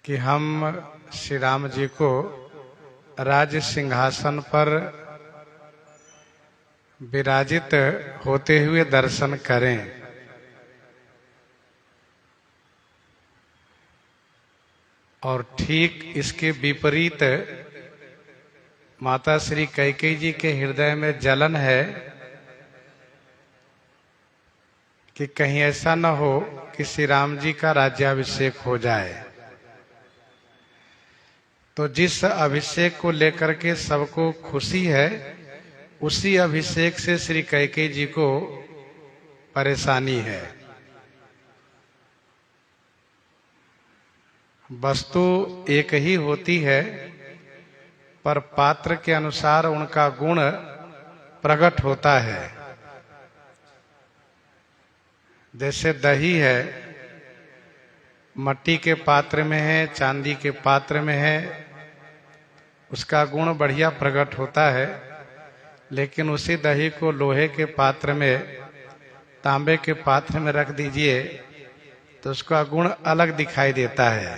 कि हम श्री राम जी को राज्य सिंहासन पर विराजित होते हुए दर्शन करें। और ठीक इसके विपरीत माता श्री कैकेयी जी के हृदय में जलन है कि कहीं ऐसा न हो कि श्री राम जी का राज्याभिषेक हो जाए। तो जिस अभिषेक को लेकर के सबको खुशी है, उसी अभिषेक से श्री कैकेयी जी को परेशानी है। वस्तु एक ही होती है, पर पात्र के अनुसार उनका गुण प्रकट होता है। जैसे दही है, मट्टी के पात्र में है, चांदी के पात्र में है, उसका गुण बढ़िया प्रकट होता है। लेकिन उसी दही को लोहे के पात्र में, तांबे के पात्र में रख दीजिए तो उसका गुण अलग दिखाई देता है।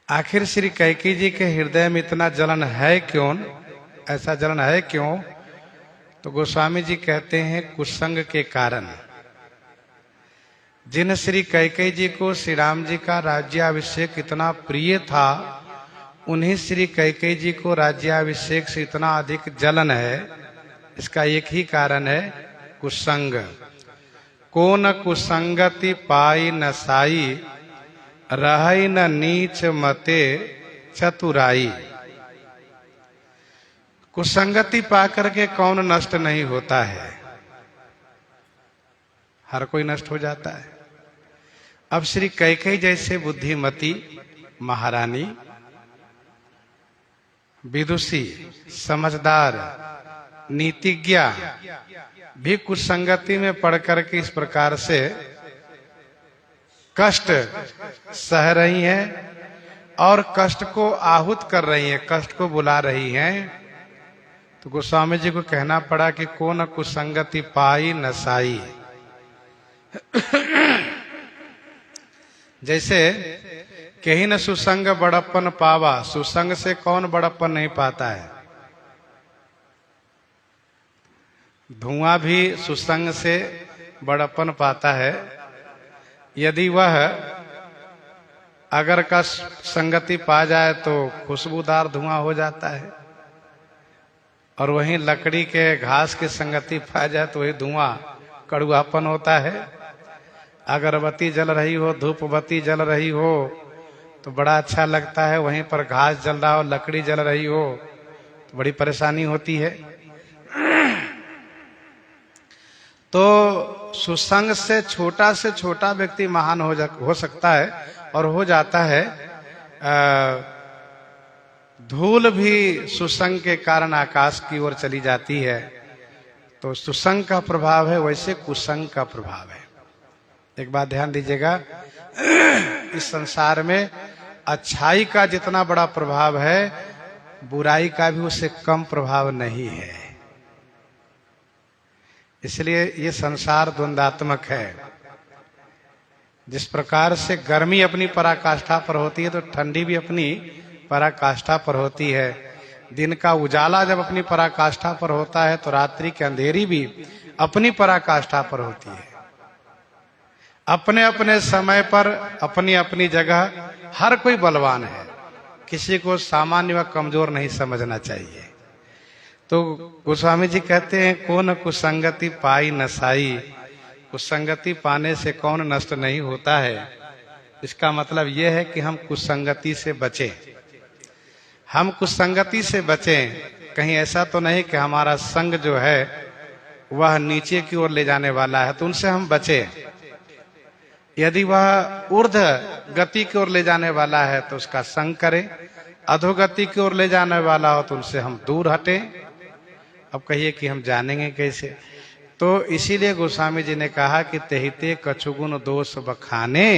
आखिर श्री कैकेयी जी के हृदय में इतना जलन है क्यों? ऐसा जलन है क्यों? तो गोस्वामी जी कहते हैं कुसंग के कारण। जिन श्री कैकेयी जी को श्री राम जी का राज्याभिषेक इतना प्रिय था, उन्हीं श्री कैकेयी जी को राज्याभिषेक से इतना अधिक जलन है। इसका एक ही कारण है, कुसंग। को न कुसंगति पाई न साई, रहई न नीच मते चतुराई। कुसंगति पाकर के कौन नष्ट नहीं होता है? हर कोई नष्ट हो जाता है। अब श्री कैकेयी जैसे बुद्धिमती महारानी, विदुषी, समझदार, नीतिज्ञा भी कुसंगति में पड़ करके इस प्रकार से कष्ट सह रही हैं और कष्ट को आहूत कर रही हैं, कष्ट को बुला रही हैं। तो गोस्वामी जी को कहना पड़ा कि को न कुसंगति पाई न साई। जैसे कहीं न सुसंग बड़प्पन पावा, सुसंग से कौन बड़प्पन नहीं पाता है। धुआं भी सुसंग से बड़प्पन पाता है। यदि वह अगर का संगति पा जाए तो खुशबूदार धुआं हो जाता है, और वहीं लकड़ी के घास की संगति पा जाए तो वही धुआं कड़ुआपन होता है। अगरबत्ती जल रही हो, धूपबत्ती जल रही हो तो बड़ा अच्छा लगता है, वहीं पर घास जल रहा हो, लकड़ी जल रही हो तो बड़ी परेशानी होती है। तो सुसंग से छोटा व्यक्ति महान हो सकता है और हो जाता है। धूल भी सुसंग के कारण आकाश की ओर चली जाती है। तो सुसंग का प्रभाव है, वैसे कुसंग का प्रभाव है। एक बात ध्यान दीजिएगा, इस संसार में अच्छाई का जितना बड़ा प्रभाव है, बुराई का भी उससे कम प्रभाव नहीं है। इसलिए ये संसार द्वंदात्मक है। जिस प्रकार से गर्मी अपनी पराकाष्ठा पर होती है, तो ठंडी भी अपनी पराकाष्ठा पर होती है। दिन का उजाला जब अपनी पराकाष्ठा पर होता है, तो रात्रि की अंधेरी भी अपनी पराकाष्ठा पर होती है। अपने अपने समय पर, अपनी अपनी जगह हर कोई बलवान है। किसी को सामान्य व कमजोर नहीं समझना चाहिए। तो गोस्वामी जी कहते हैं को न कुसंगति पाई न साई। कुसंगति पाने से कौन नष्ट नहीं होता है। इसका मतलब यह है कि हम कुसंगति से बचें। हम कुसंगति से बचें। कहीं ऐसा तो नहीं कि हमारा संग जो है वह नीचे की ओर ले जाने वाला है, तो उनसे हम बचें। यदि वह ऊर्ध्व गति की ओर ले जाने वाला है तो उसका संग करें। अधोगति की ओर ले जाने वाला हो तो उनसे हम दूर हटें। अब कहिए कि हम जानेंगे कैसे? तो इसीलिए गोस्वामी जी ने कहा कि तेहिते कछुगुण दोष बखाने,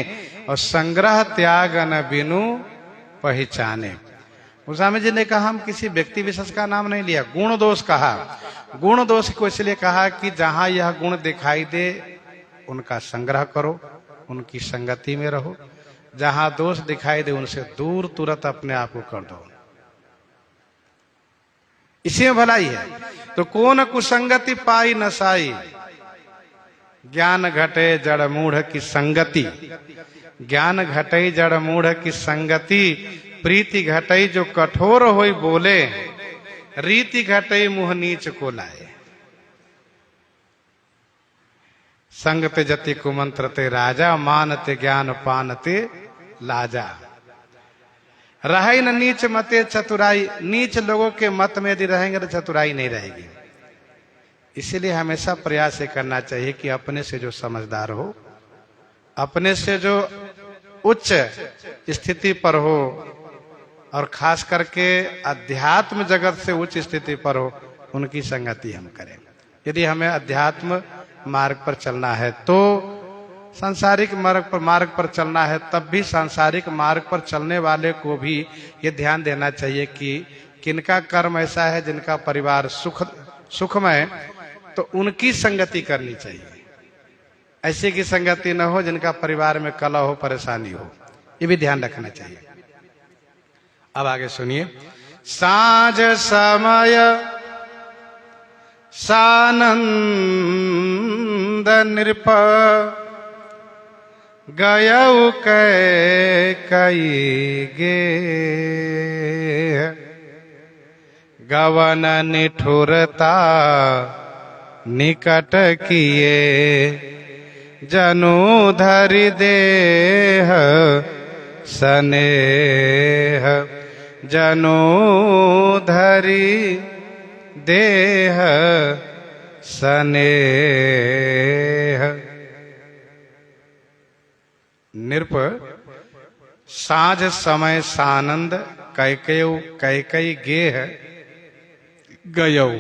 और संग्रह त्याग न बिनु पहचाने। गोस्वामी जी ने कहा, हम किसी व्यक्ति विशेष का नाम नहीं लिया, गुण दोष कहा। गुण दोष को इसलिए कहा कि जहां यह गुण दिखाई दे उनका संग्रह करो, उनकी संगति में रहो। जहां दोष दिखाई दे उनसे दूर तुरंत अपने आप को कर दो, इसी में भलाई है। तो कौन कुसंगति पाई नसाई, ज्ञान घटे जड़ मूढ़ की संगति। ज्ञान घटे जड़ मूढ़ की संगति, प्रीति घटई जो कठोर होई बोले, रीति घटई मुह नीच को लाए। संगते जति कुमंत्रते राजा, मानते ज्ञान पानते लाजा। रहे न नीच मते चतुराई, नीच लोगों के मत में यदि रहेंगे तो चतुराई नहीं रहेगी। इसीलिए हमेशा प्रयास ये करना चाहिए कि अपने से जो समझदार हो, अपने से जो उच्च स्थिति पर हो, और खास करके अध्यात्म जगत से उच्च स्थिति पर हो, उनकी संगति हम करें। यदि हमें अध्यात्म मार्ग पर चलना है तो सांसारिक मार्ग पर चलना है, तब भी सांसारिक मार्ग पर चलने वाले को भी ये ध्यान देना चाहिए कि किनका कर्म ऐसा है जिनका परिवार सुखमय, तो उनकी संगति करनी चाहिए। ऐसे की संगति न हो जिनका परिवार में कलह हो, परेशानी हो, ये भी ध्यान रखना चाहिए। अब आगे सुनिए। साँझ समय सानंद नृप, गयउ कई गे, गवन निठुरता निकट किए, जनु धरि देह सनेह, जनु धरि देह सनेह। नृप साँझ समय सानंद कैकई गेह गयऊ।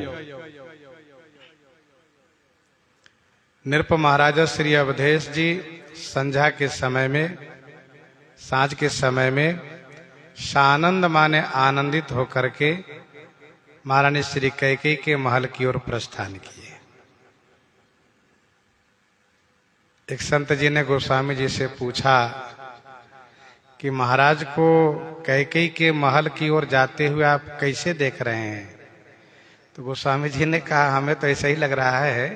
नृप महाराजा श्री अवधेश जी संध्या के समय में, सांझ के समय में सानंद माने आनंदित होकर के महारानी श्री कैकेयी के महल की ओर प्रस्थान किए। एक संत जी ने गोस्वामी जी से पूछा कि महाराज को कैकेयी के महल की ओर जाते हुए आप कैसे देख रहे हैं? तो गोस्वामी जी ने कहा हमें तो ऐसा ही लग रहा है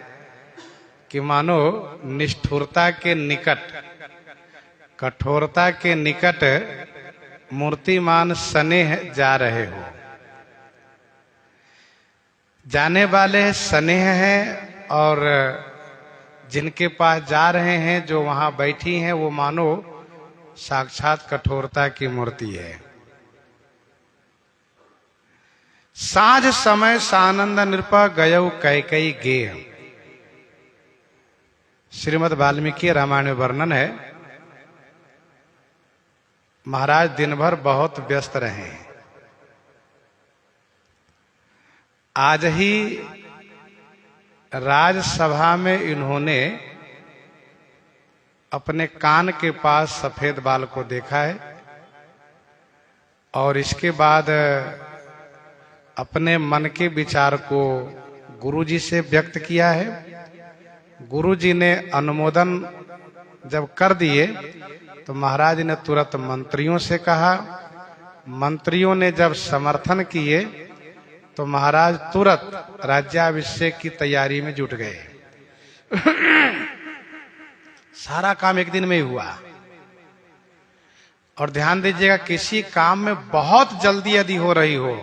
कि मानो निष्ठुरता के निकट, कठोरता के निकट मूर्तिमान स्नेह जा रहे हो। जाने वाले स्नेह हैं और जिनके पास जा रहे हैं, जो वहां बैठी हैं, वो मानो साक्षात कठोरता की मूर्ति है। साँझ समय सानंद नृप, गयउ कैकई गेह। श्रीमद् वाल्मीकि रामायण में वर्णन है, महाराज दिन भर बहुत व्यस्त रहे। आज ही राजसभा में इन्होंने अपने कान के पास सफेद बाल को देखा है और इसके बाद अपने मन के विचार को गुरुजी से व्यक्त किया है। गुरुजी ने अनुमोदन जब कर दिए तो महाराज ने तुरंत मंत्रियों से कहा। मंत्रियों ने जब समर्थन किए तो महाराज तुरंत राज्याभिषेक की तैयारी में जुट गए। सारा काम एक दिन में ही हुआ। और ध्यान दीजिएगा, किसी काम में बहुत जल्दी यदि हो रही हो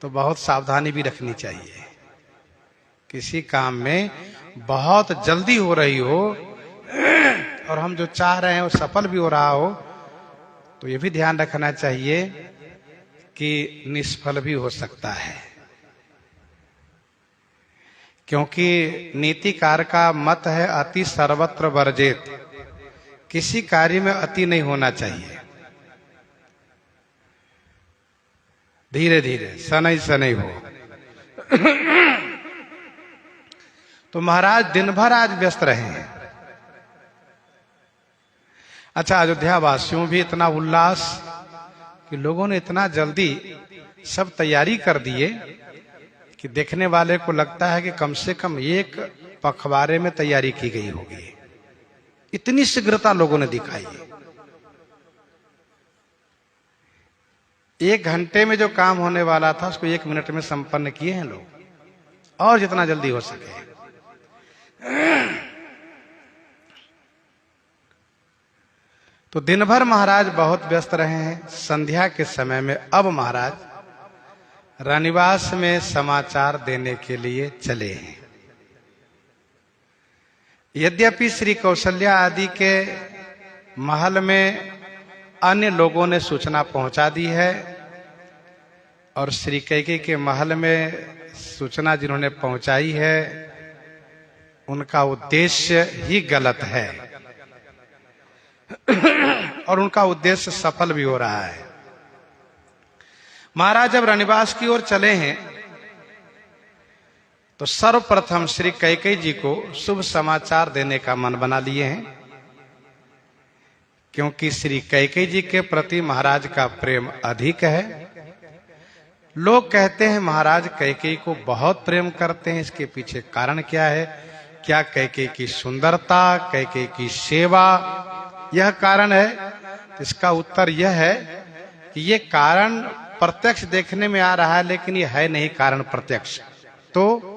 तो बहुत सावधानी भी रखनी चाहिए। किसी काम में बहुत जल्दी हो रही हो और हम जो चाह रहे हैं वो सफल भी हो रहा हो, तो ये भी ध्यान रखना चाहिए कि निष्फल भी हो सकता है। क्योंकि नीतिकार का मत है अति सर्वत्र वर्जित। किसी कार्य में अति नहीं होना चाहिए। धीरे धीरे शनै शनै हो। तो महाराज दिन भर आज व्यस्त रहे हैं। अच्छा, अयोध्या वासियों भी इतना उल्लास कि लोगों ने इतना जल्दी सब तैयारी कर दिए कि देखने वाले को लगता है कि कम से कम 1 पखवाड़े में तैयारी की गई होगी। इतनी शीघ्रता लोगों ने दिखाई है। 1 घंटे में जो काम होने वाला था उसको 1 मिनट में संपन्न किए हैं लोग, और जितना जल्दी हो सके। तो दिन भर महाराज बहुत व्यस्त रहे हैं। संध्या के समय में अब महाराज रानीवास में समाचार देने के लिए चले हैं। यद्यपि श्री कौशल्या आदि के महल में अन्य लोगों ने सूचना पहुंचा दी है, और श्री कैकेयी के महल में सूचना जिन्होंने पहुंचाई है उनका उद्देश्य ही गलत है और उनका उद्देश्य सफल भी हो रहा है। महाराज जब रानीवास की ओर चले हैं तो सर्वप्रथम श्री कैकेयी जी को शुभ समाचार देने का मन बना लिए हैं, क्योंकि श्री कैकेयी जी के प्रति महाराज का प्रेम अधिक है। लोग कहते हैं महाराज कैकेयी को बहुत प्रेम करते हैं। इसके पीछे कारण क्या है? क्या कैकेयी की सुंदरता, कैकेयी की सेवा यह कारण है? इसका उत्तर यह है कि ये कारण प्रत्यक्ष देखने में आ रहा है, लेकिन ये है नहीं कारण प्रत्यक्ष। तो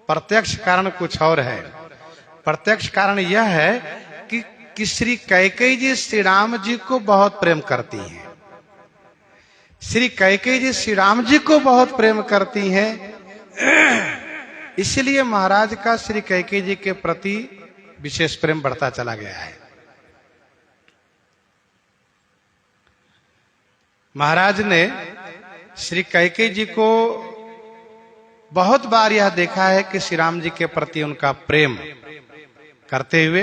प्रत्यक्ष कारण कुछ और है। प्रत्यक्ष कारण यह है कि श्री कैकेयी जी श्री राम जी को बहुत प्रेम करती हैं। श्री कैकेयी जी श्री राम जी को बहुत प्रेम करती हैं, इसलिए महाराज का श्री कैकेयी जी के प्रति विशेष प्रेम बढ़ता चला गया है। महाराज ने श्री कैकेयी जी को बहुत बार यह देखा है कि श्री राम जी के प्रति उनका प्रेम करते हुए,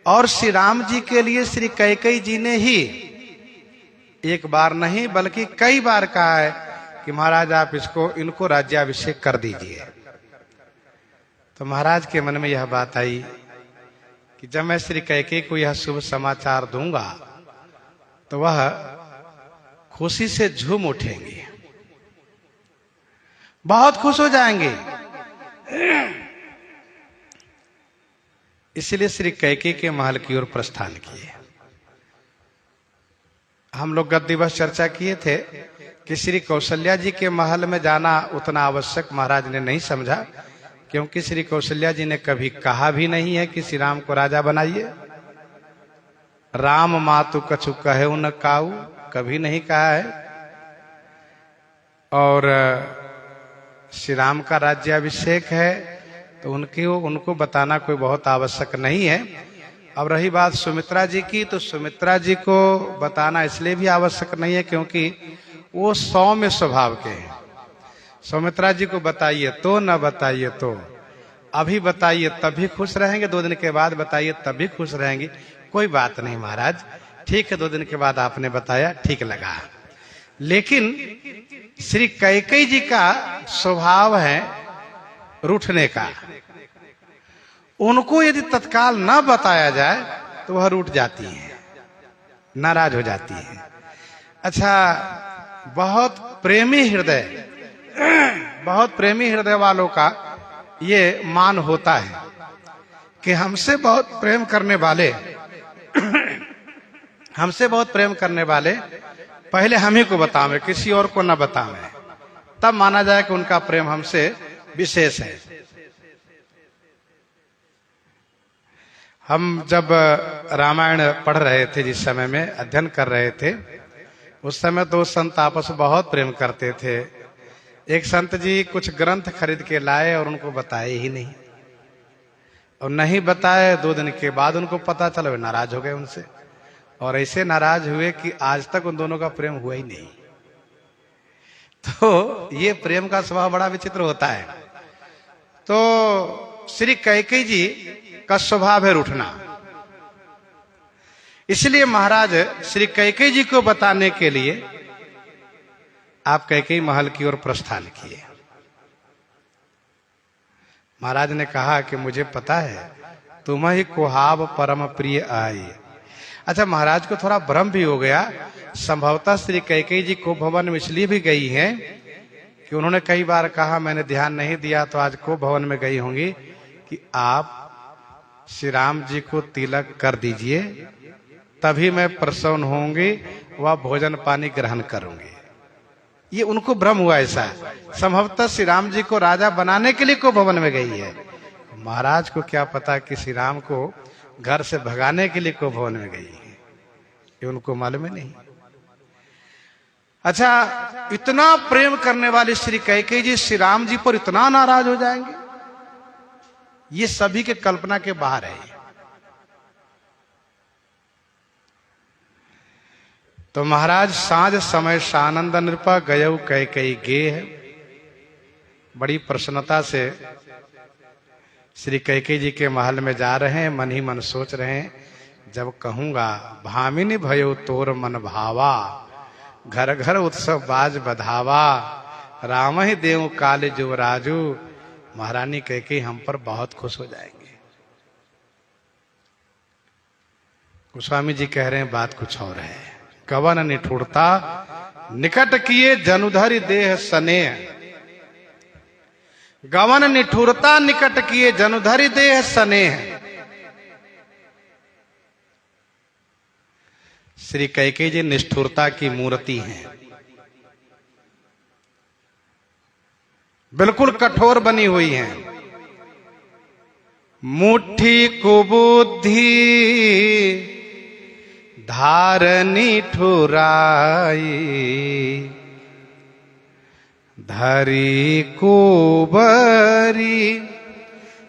और श्री राम जी के लिए श्री कैकेयी जी ने ही एक बार नहीं बल्कि कई बार कहा है कि महाराज आप इनको राज्याभिषेक कर दीजिए। तो महाराज के मन में यह बात आई कि जब मैं श्री कैकेयी को यह शुभ समाचार दूंगा तो वह खुशी से झूम उठेंगे, बहुत खुश हो जाएंगे। इसलिए श्री कैकेयी के महल की ओर प्रस्थान किए। हम लोग गत दिवस चर्चा किए थे कि श्री कौशल्या जी के महल में जाना उतना आवश्यक महाराज ने नहीं समझा, क्योंकि श्री कौशल्या जी ने कभी कहा भी नहीं है कि श्री राम को राजा बनाइए। राम मातु कछु कहे न काऊ, कभी नहीं कहा है। और श्री राम का राज्याभिषेक है तो उनको बताना कोई बहुत आवश्यक नहीं है। अब रही बात सुमित्रा जी की, तो सुमित्रा जी को बताना इसलिए भी आवश्यक नहीं है क्योंकि वो सौम्य स्वभाव के हैं। सुमित्रा जी को बताइए तो न बताइए तो, अभी बताइए तभी खुश रहेंगे, 2 दिन के बाद बताइए तभी खुश रहेंगे। कोई बात नहीं महाराज, ठीक है 2 दिन के बाद आपने बताया ठीक लगा। लेकिन श्री कैकेयी जी का स्वभाव है रूठने का। उनको यदि तत्काल न बताया जाए तो वह रूठ जाती हैं, नाराज हो जाती हैं। अच्छा, बहुत प्रेमी हृदय वालों का ये मान होता है कि हमसे बहुत प्रेम करने वाले पहले हम ही को बतावें, किसी और को न बतावें, तब माना जाए कि उनका प्रेम हमसे विशेष है। हम जब रामायण पढ़ रहे थे, जिस समय में अध्ययन कर रहे थे, उस समय तो संत आपस में बहुत प्रेम करते थे। एक संत जी कुछ ग्रंथ खरीद के लाए और उनको बताए ही नहीं, और नहीं बताए। 2 दिन के बाद उनको पता चला, वे नाराज हो गए उनसे, और ऐसे नाराज हुए कि आज तक उन दोनों का प्रेम हुआ ही नहीं। तो ये प्रेम का स्वभाव बड़ा विचित्र होता है। तो श्री कैकेयी जी का स्वभाव है रूठना। इसलिए महाराज श्री कैकेयी जी को बताने के लिए आप कैकेयी महल की ओर प्रस्थान किए। महाराज ने कहा कि मुझे पता है तुम ही कुहाब परम प्रिय आई। अच्छा, महाराज को थोड़ा भ्रम भी हो गया। संभवतः श्री कैकेयी जी को भवन में इसलिए भी गई हैं कि उन्होंने कई बार कहा, मैंने ध्यान नहीं दिया तो आज को भवन में गई होंगी, कि आप श्री राम जी को तिलक कर दीजिए, तभी मैं प्रसन्न होंगी, वह भोजन पानी ग्रहण करूंगी। ये उनको भ्रम हुआ ऐसा। संभवतः श्री राम जी को राजा बनाने के लिए को भवन में गई है। महाराज को क्या पता कि श्री राम को घर से भगाने के लिए को भवन में गई है, ये उनको मालूम ही नहीं। अच्छा, इतना प्रेम करने वाले श्री कैकेयी जी श्री राम जी पर इतना नाराज हो जाएंगे, ये सभी के कल्पना के बाहर है। तो महाराज सांझ समय सानंद नृपा गयऊ कैकेयी गेह, बड़ी प्रसन्नता से श्री कैकेयी जी के महल में जा रहे हैं। मन ही मन सोच रहे हैं, जब कहूंगा भामिनी भयो तोर मन भावा, घर घर उत्सव बाज बधावा, राम ही देव काल जुवराजू, महारानी कैकेयी हम पर बहुत खुश हो जाएंगे। गोस्वामी जी कह रहे हैं बात कुछ और है। कवन निठुरता निकट किए जनुधरि देह स्नेह, गवन निठुरता निकट किए जनुधरि देह स्नेह। श्री कैकेयी जी निष्ठुरता की मूर्ति हैं, बिल्कुल कठोर बनी हुई हैं। मुट्ठी कुबुद्धि धारनी ठुराई, धरी कुबरी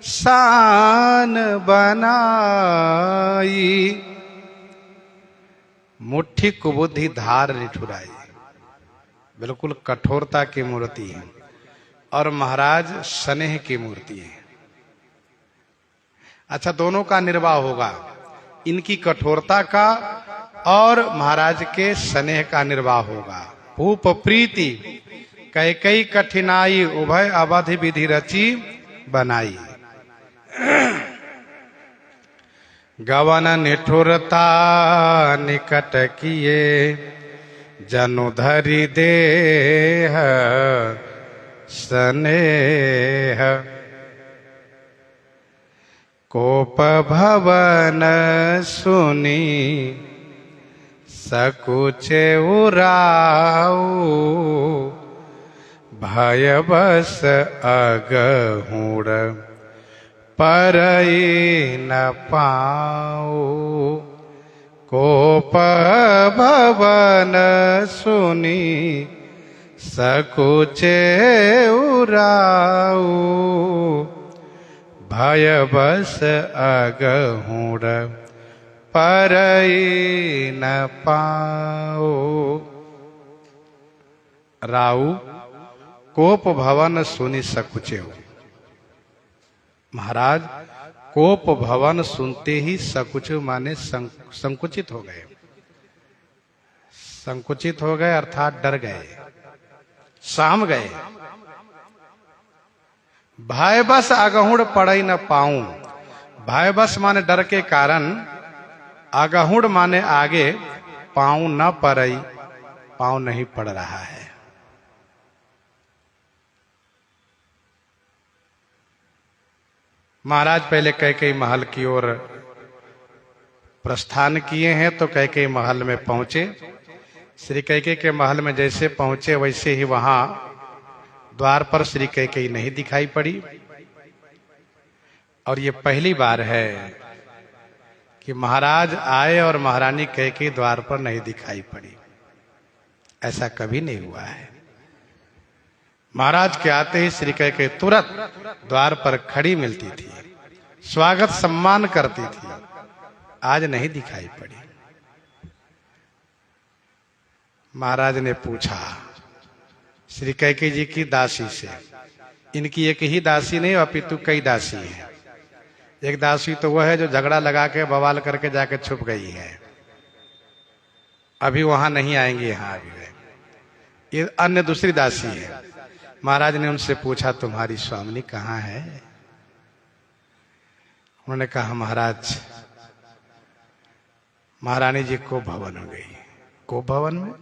शान बनाई। मुट्ठी कुबुद्धि धार निठुराई, बिल्कुल कठोरता की मूर्ति है। और महाराज स्नेह की मूर्ति है। अच्छा, दोनों का निर्वाह होगा, इनकी कठोरता का और महाराज के स्नेह का निर्वाह होगा। भूप प्रीति कैकेयी कठिनाई, उभय अवधि विधि रची बनाई। गवन निठुरता निकट किए जनुधरि देह स्नेह, कोप भवन सुनी सकुचे उराऊ, भय बस अगहुड़ परई न पाऊ। कोप भवन सुनी सकुचे उराऊ, भय बस अगहुड़ परई न पाओ। राऊ कोप भवन सुनी सकुचे हो। महाराज कोप भवन सुनते ही सकुच माने संकुचित हो गए। संकुचित हो गए अर्थात डर गए, साम गए। भय बस अगहुड़ पड़ई न पाऊं। भय बस माने डर के कारण, अगहुड़ माने आगे, पाऊं न पड़ई, पाऊं नहीं पड़ रहा है। महाराज पहले कैकेयी महल की ओर प्रस्थान किए हैं, तो कैकेयी महल में पहुंचे। श्री कैकेयी के महल में जैसे पहुंचे वैसे ही वहां द्वार पर श्री कैकेयी नहीं दिखाई पड़ी। और ये पहली बार है कि महाराज आए और महारानी कैकेयी द्वार पर नहीं दिखाई पड़ी। ऐसा कभी नहीं हुआ है। महाराज के आते ही श्री कैकेयी तुरंत द्वार पर खड़ी मिलती थी, स्वागत सम्मान करती थी। आज नहीं दिखाई पड़ी। महाराज ने पूछा श्री कैकेयी जी की दासी से, इनकी एक ही दासी नहीं अपितु कई दासी हैं। एक दासी तो वह है जो झगड़ा लगा के बवाल करके जाके छुप गई है, अभी वहां नहीं आएंगी, यहाँ अभी है। ये अन्य दूसरी दासी है। महाराज ने उनसे पूछा तुम्हारी स्वामिनी कहाँ है? उन्होंने कहा महाराज महारानी जी को भवन हो गई। को भवन में?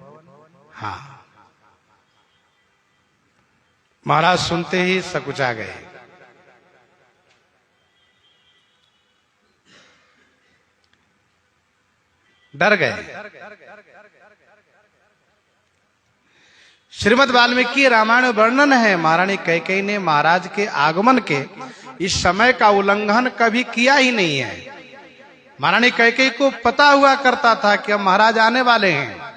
हाँ। महाराज सुनते ही सकुचा गए। डर गए। श्रीमद् वाल्मीकि रामायण वर्णन है, महारानी कैकेयी ने महाराज के आगमन के इस समय का उल्लंघन कभी किया ही नहीं है। महारानी कैकेयी को पता हुआ करता था कि अब महाराज आने वाले हैं,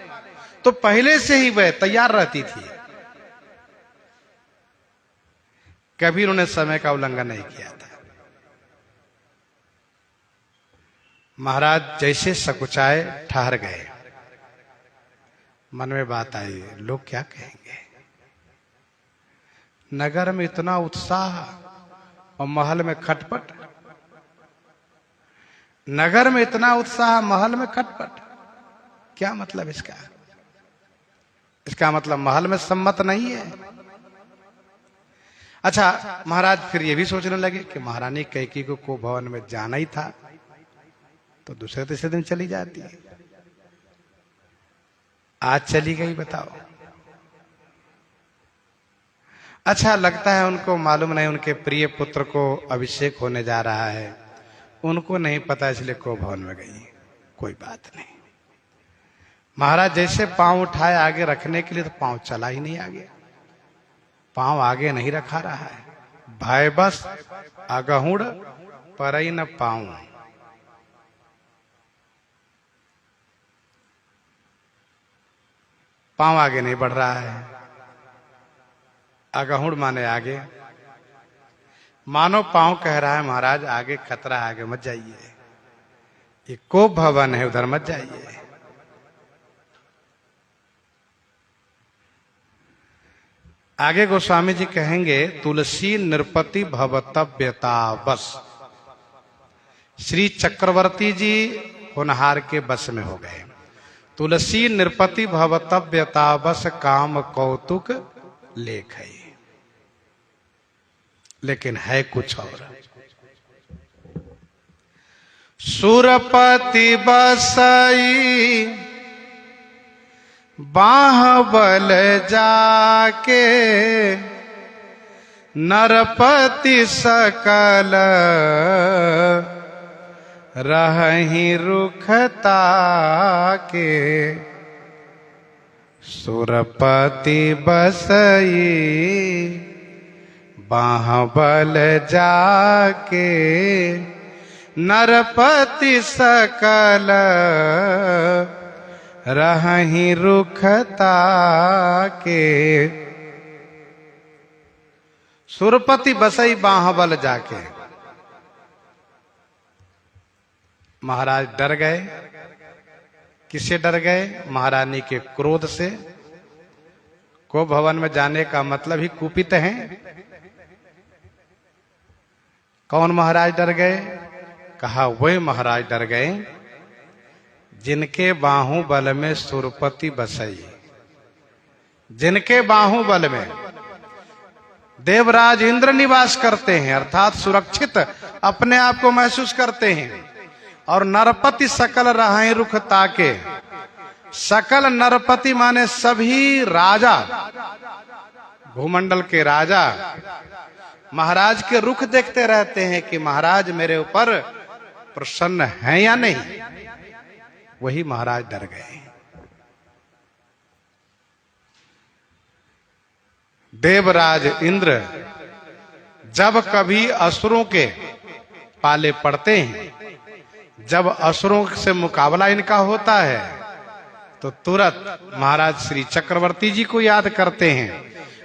तो पहले से ही वह तैयार रहती थी। कभी उन्होंने समय का उल्लंघन नहीं किया था। महाराज जैसे सकुचाए ठहर गए। मन में बात आई, लोग क्या कहेंगे। नगर में इतना उत्साह और महल में खटपट। नगर में इतना उत्साह, महल में खटपट, क्या मतलब इसका? इसका मतलब महल में सम्मत नहीं है। अच्छा, महाराज फिर ये भी सोचने लगे कि महारानी कैकेयी को भवन में जाना ही था तो दूसरे तीसरे दिन चली जाती है, आज चली गई, बताओ। अच्छा लगता है उनको, मालूम नहीं उनके प्रिय पुत्र को अभिषेक होने जा रहा है, उनको नहीं पता इसलिए को भवन में गई। कोई बात नहीं। महाराज जैसे पांव उठाए आगे रखने के लिए तो पांव चला ही नहीं आगे, पांव आगे नहीं रखा रहा है। भय बस अगहुड़ परई न पाऊं। पांव आगे नहीं बढ़ रहा है। अगहुड़ माने आगे, मानो पांव कह रहा है महाराज आगे खतरा है, आगे मत जाइए, ये को भवन है, उधर मत जाइए। आगे गोस्वामी जी कहेंगे, तुलसी नृपति भवतव्यता बस। श्री चक्रवर्ती जी होनहार के बस में हो गए। तुलसी नृपति भवतव्यता बस, काम कौतुक लेख है। लेकिन है कुछ और। सुरपति बसई बाहबल जाके, नरपति सकल रहहि रुखता के। सुरपति बसई बाहबल जाके, नरपति सकल रहहि रुखता के। सुरपति बसई बाहबल जाके। महाराज डर गए। किससे डर गए? महारानी के क्रोध से। को भवन में जाने का मतलब ही कुपित हैं। कौन महाराज डर गए? कहा वह महाराज डर गए जिनके बाहुबल में सुरपति बसई, जिनके बाहुबल में देवराज इंद्र निवास करते हैं, अर्थात सुरक्षित अपने आप को महसूस करते हैं। और नरपति सकल रहें रुख ताके। सकल नरपति माने सभी राजा, भूमंडल के राजा महाराज के रुख देखते रहते हैं कि महाराज मेरे ऊपर प्रसन्न हैं या नहीं। वही महाराज डर गए। देवराज इंद्र जब कभी असुरों के पाले पड़ते हैं, जब असुरों से मुकाबला इनका होता है, तो तुरंत महाराज श्री चक्रवर्ती जी को याद करते हैं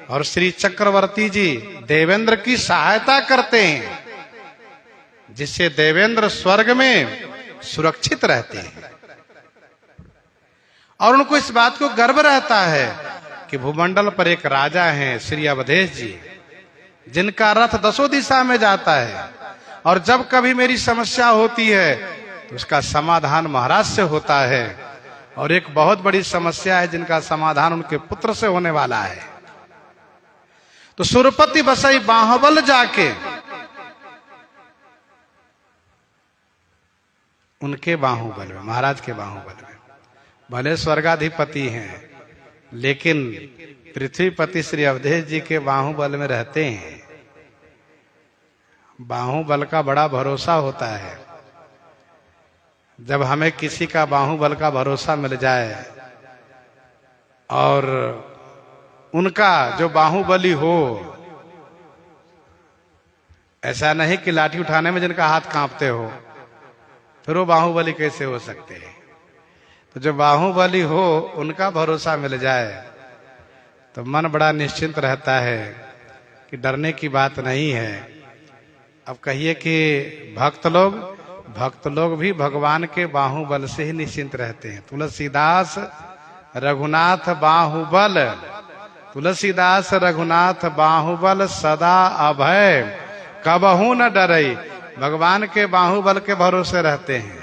और श्री चक्रवर्ती जी देवेंद्र की सहायता करते हैं, जिससे देवेंद्र स्वर्ग में सुरक्षित रहते हैं। और उनको इस बात को गर्व रहता है कि भूमंडल पर एक राजा हैं श्री अवधेश जी, जिनका रथ 10 दिशा में जाता है। और जब कभी मेरी समस्या होती है तो उसका समाधान महाराज से होता है। और एक बहुत बड़ी समस्या है जिनका समाधान उनके पुत्र से होने वाला है। तो सुरपति बसई बाहुबल जाके उनके बाहुबल में, महाराज के बाहुबल में, भले स्वर्गाधिपति हैं लेकिन पृथ्वीपति श्री अवधेश जी के बाहुबल में रहते हैं। बाहुबल का बड़ा भरोसा होता है। जब हमें किसी का बाहुबल का भरोसा मिल जाए और उनका जो बाहुबली हो, ऐसा नहीं कि लाठी उठाने में जिनका हाथ कांपते हो, फिर वो बाहुबली कैसे हो सकते हैं। तो जो बाहुबली हो उनका भरोसा मिल जाए तो मन बड़ा निश्चिंत रहता है कि डरने की बात नहीं है। अब कहिए कि भक्त लोग भी भगवान के बाहुबल से ही निश्चिंत रहते हैं। तुलसीदास रघुनाथ बाहुबल, तुलसीदास रघुनाथ बाहुबल सदा अभय कबहू न डरई। भगवान के बाहुबल के भरोसे रहते हैं।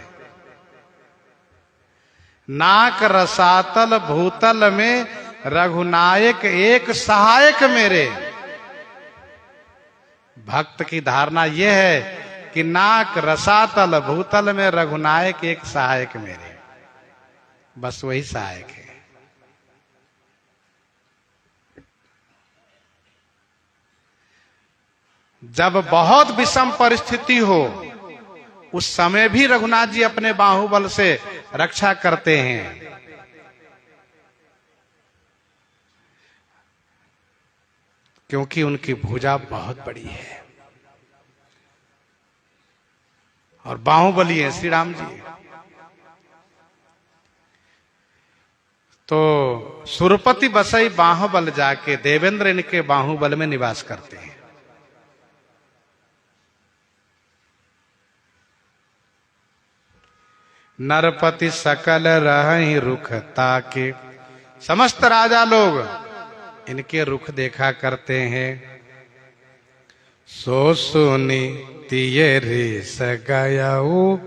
नाक रसातल भूतल में रघुनायक एक सहायक मेरे। भक्त की धारणा यह है कि नाक रसातल भूतल में रघुनायक एक सहायक मेरे, बस वही सहायक है। जब बहुत विषम परिस्थिति हो उस समय भी रघुनाथ जी अपने बाहुबल से रक्षा करते हैं। क्योंकि उनकी भुजा बहुत बड़ी है और बाहुबली है श्री राम जी। तो सुरपति बसई बाहुबल जाके देवेंद्र इनके बाहुबल में निवास करते हैं। नरपति सकल रहहि रुख ताके। समस्त राजा लोग इनके रुख देखा करते हैं। सो सुनी तिये रिस गयऊ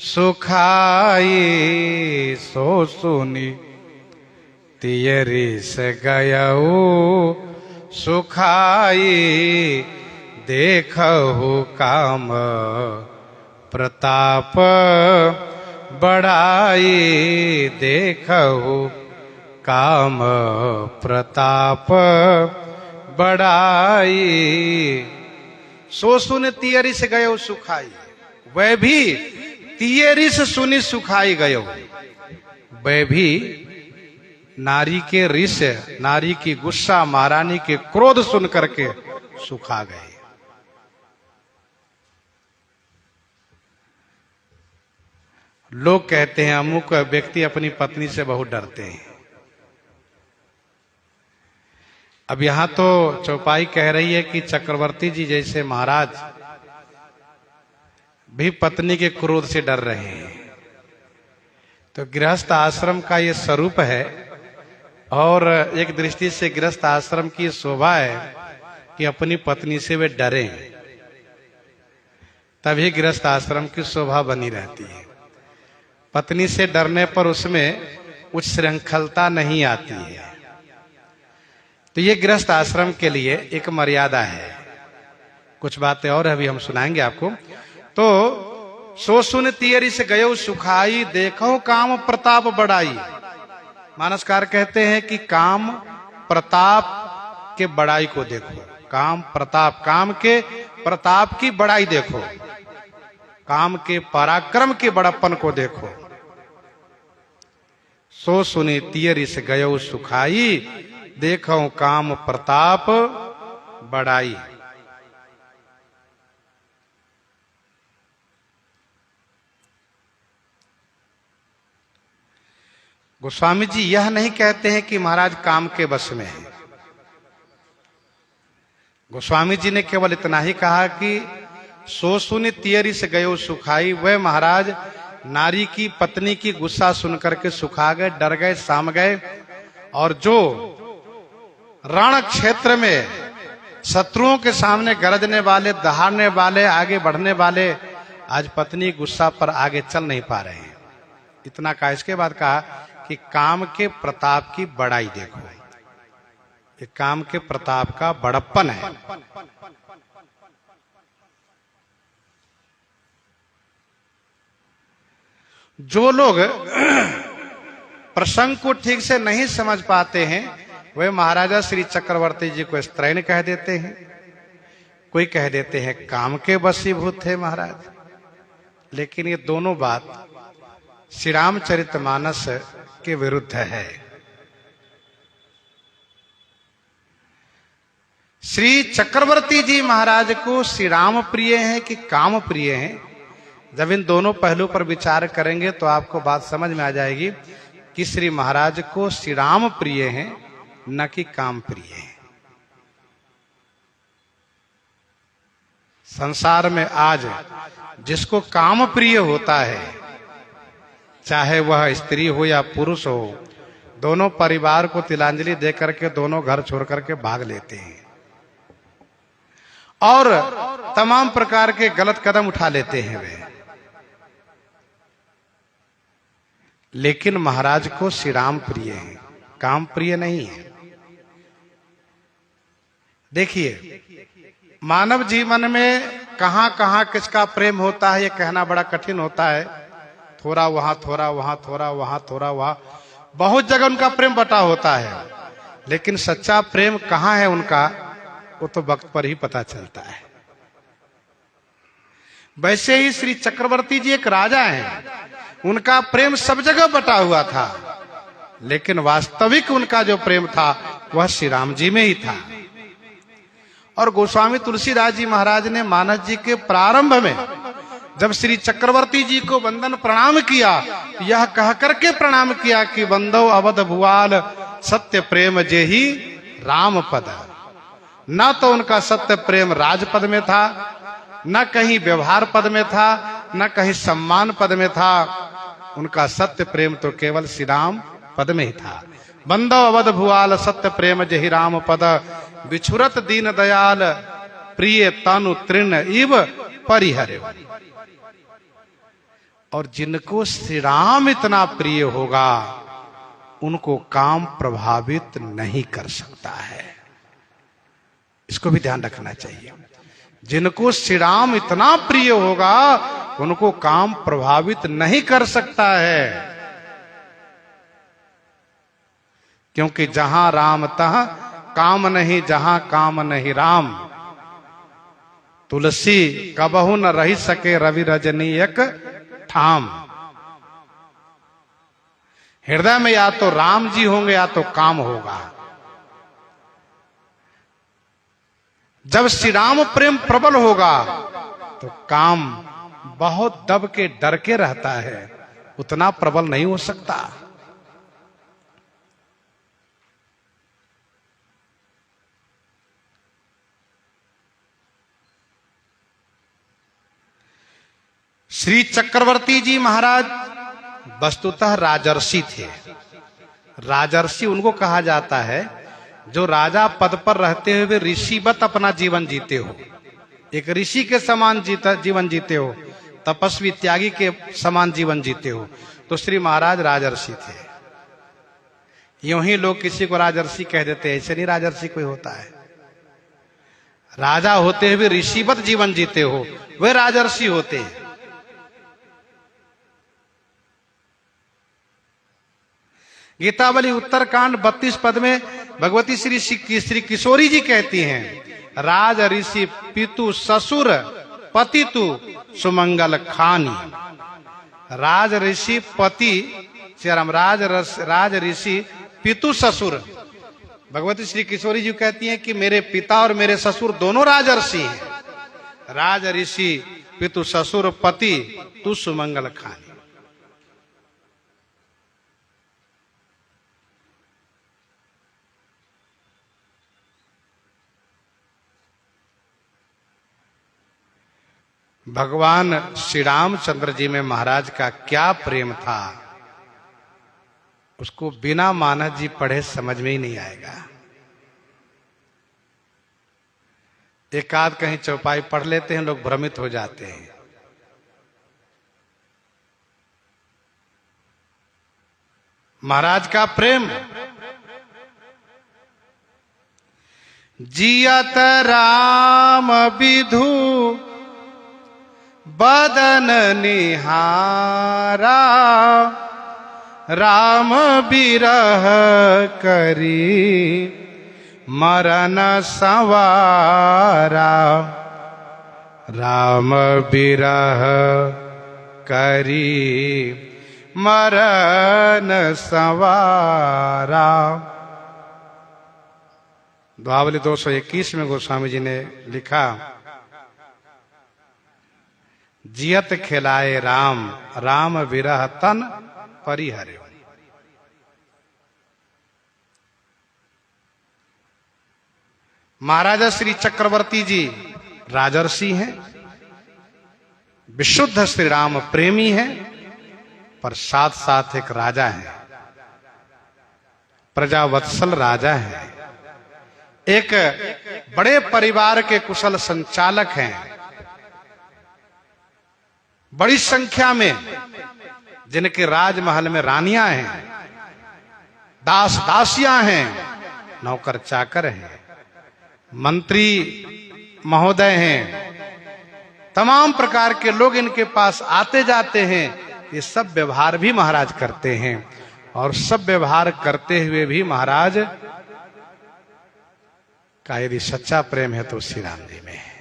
सुखाई। सो सुनी तिये रिस गयऊ सुखाई। देखहु काम प्रताप बढ़ाई। देखहु काम प्रताप बढ़ाई। सो सुन तियरिस गयो सुखाई। वह भी तियरिस सुनी सुखाई गयो। वह भी नारी के रिस, नारी की गुस्सा, महारानी के क्रोध सुन करके सुखा गए। लोग कहते हैं अमुक व्यक्ति अपनी पत्नी से बहुत डरते हैं। अब यहां तो चौपाई कह रही है कि चक्रवर्ती जी जैसे महाराज भी पत्नी के क्रोध से डर रहे हैं। तो गृहस्थ आश्रम का ये स्वरूप है और एक दृष्टि से गृहस्थ आश्रम की शोभा है कि अपनी पत्नी से वे डरें, तभी गृहस्थ आश्रम की शोभा बनी रहती है। पत्नी से डरने पर उसमें उच्च श्रृंखलता नहीं आती है। तो ये गृहस्थ आश्रम के लिए एक मर्यादा है। कुछ बातें और अभी हम सुनाएंगे आपको। तो सो सुन तियरी से गयो सुखाई। देखो काम प्रताप बढ़ाई। मानसकार कहते हैं कि काम प्रताप के बड़ाई को देखो। काम प्रताप, काम के प्रताप की बड़ाई देखो। काम के पराक्रम के बड़प्पन को देखो। सो सुनी तियरी से गयो सुखाई। देखो काम प्रताप बढ़ाई। गोस्वामी जी यह नहीं कहते हैं कि महाराज काम के बस में है। गोस्वामी जी ने केवल इतना ही कहा कि सो सुनी तियरी से गयो सुखाई। वह महाराज नारी की, पत्नी की गुस्सा सुनकर के सुखा गए, डर गए, साम गए। और जो रण क्षेत्र में शत्रुओं के सामने गरजने वाले, दहाड़ने वाले, आगे बढ़ने वाले, आज पत्नी गुस्सा पर आगे चल नहीं पा रहे हैं। इतना कहा। इसके बाद कहा कि काम के प्रताप की बड़ाई देखो। ये काम के प्रताप का बड़प्पन है। जो लोग प्रसंग को ठीक से नहीं समझ पाते हैं वे महाराजा श्री चक्रवर्ती जी को स्त्रैण कह देते हैं, कोई कह देते हैं काम के वशीभूत थे महाराज। लेकिन ये दोनों बात श्री रामचरितमानस के विरुद्ध है। श्री चक्रवर्ती जी महाराज को श्री राम प्रिय हैं कि काम प्रिय हैं, जब इन दोनों पहलू पर विचार करेंगे तो आपको बात समझ में आ जाएगी कि श्री महाराज को श्री राम प्रिय हैं न कि काम प्रिय हैं। संसार में आज जिसको काम प्रिय होता है, चाहे वह स्त्री हो या पुरुष हो, दोनों परिवार को तिलांजलि दे करके दोनों घर छोड़ करके भाग लेते हैं और तमाम प्रकार के गलत कदम उठा लेते हैं वे। लेकिन महाराज को श्री राम प्रिय है, काम प्रिय नहीं है। देखिए, मानव जीवन में कहां कहां किसका प्रेम होता है ये कहना बड़ा कठिन होता है। थोड़ा वहां, थोड़ा वहां, थोड़ा वहां, थोड़ा वहां, बहुत जगह उनका प्रेम बटा होता है। लेकिन सच्चा प्रेम कहां है उनका, वो तो वक्त पर ही पता चलता है। वैसे ही श्री चक्रवर्ती जी एक राजा हैं, उनका प्रेम सब जगह बटा हुआ था, लेकिन वास्तविक उनका जो प्रेम था वह श्री राम जी में ही था। और गोस्वामी तुलसीदास जी महाराज ने मानस जी के प्रारंभ में जब श्री चक्रवर्ती जी को वंदन प्रणाम किया, यह कह करके प्रणाम किया कि वंदो अवध भुआल सत्य प्रेम जेहि राम पद। न तो उनका सत्य प्रेम राजपद में था, न कहीं व्यवहार पद में था, न कहीं सम्मान पद में था। उनका सत्य प्रेम तो केवल श्री राम पद में ही था। बंदो अवध भुआल सत्य प्रेम जेहि राम पद, बिछुरत दीन दयाल प्रिय तनु तृण इव परिहरे। और जिनको श्री राम इतना प्रिय होगा उनको काम प्रभावित नहीं कर सकता है। इसको भी ध्यान रखना चाहिए। जिनको श्री राम इतना प्रिय होगा उनको काम प्रभावित नहीं कर सकता है, क्योंकि जहां राम तहां काम नहीं, जहां काम नहीं राम। तुलसी कबहु न रही सके रवि रजनी एक ठाम। हृदय में या तो राम जी होंगे या तो काम होगा। जब श्री राम प्रेम प्रबल होगा तो काम बहुत दब के डर के रहता है, उतना प्रबल नहीं हो सकता। श्री चक्रवर्ती जी महाराज वस्तुतः राजर्षि थे। राजर्षि उनको कहा जाता है जो राजा पद पर रहते हुए ऋषिवत अपना जीवन जीते हो, एक ऋषि के समान जीवन जीते हो, तपस्वी त्यागी के समान जीवन जीते हो। तो श्री महाराज राजर्षि थे। यूं ही लोग किसी को राजर्षि कह देते हैं, ऐसे नहीं राजर्षि कोई होता है। राजा होते हुए ऋषिवत जीवन जीते हो, वे राजर्षि होते हैं। गीतावली उत्तरकांड 32 पद में भगवती श्री किशोरी जी कहती हैं, राज ऋषि पितु ससुर पतितु सुमंगल खानी। राज ऋषि पति राज ऋषि पितु ससुर। भगवती श्री किशोरी जी कहती हैं कि मेरे पिता और मेरे ससुर दोनों राजर्षि हैं। राज ऋषि पितु ससुर पति तु सुमंगल खानी। भगवान श्री रामचंद्र जी में महाराज का क्या प्रेम था, उसको बिना मानस जी पढ़े समझ में ही नहीं आएगा। एक आध कहीं चौपाई पढ़ लेते हैं, लोग भ्रमित हो जाते हैं। महाराज का प्रेम जियत राम विधु बदन निहारा, राम बिरह करी मरण संवारा। राम बिरह करी मरण संवारा। दुआवली 221 में गोस्वामी जी ने लिखा, जियत खिलाए राम, राम विरह तन परिहरे। महाराजा श्री चक्रवर्ती जी राजर्षि हैं, विशुद्ध श्री राम प्रेमी हैं, पर साथ साथ एक राजा हैं, प्रजावत्सल राजा हैं, एक बड़े परिवार के कुशल संचालक हैं। बड़ी संख्या में जिनके राजमहल में रानियां हैं, दास दासियां हैं, नौकर चाकर हैं, मंत्री महोदय हैं, तमाम प्रकार के लोग इनके पास आते जाते हैं। ये सब व्यवहार भी महाराज करते हैं, और सब व्यवहार करते हुए भी महाराज का यदि सच्चा प्रेम है तो श्री राम जी में है।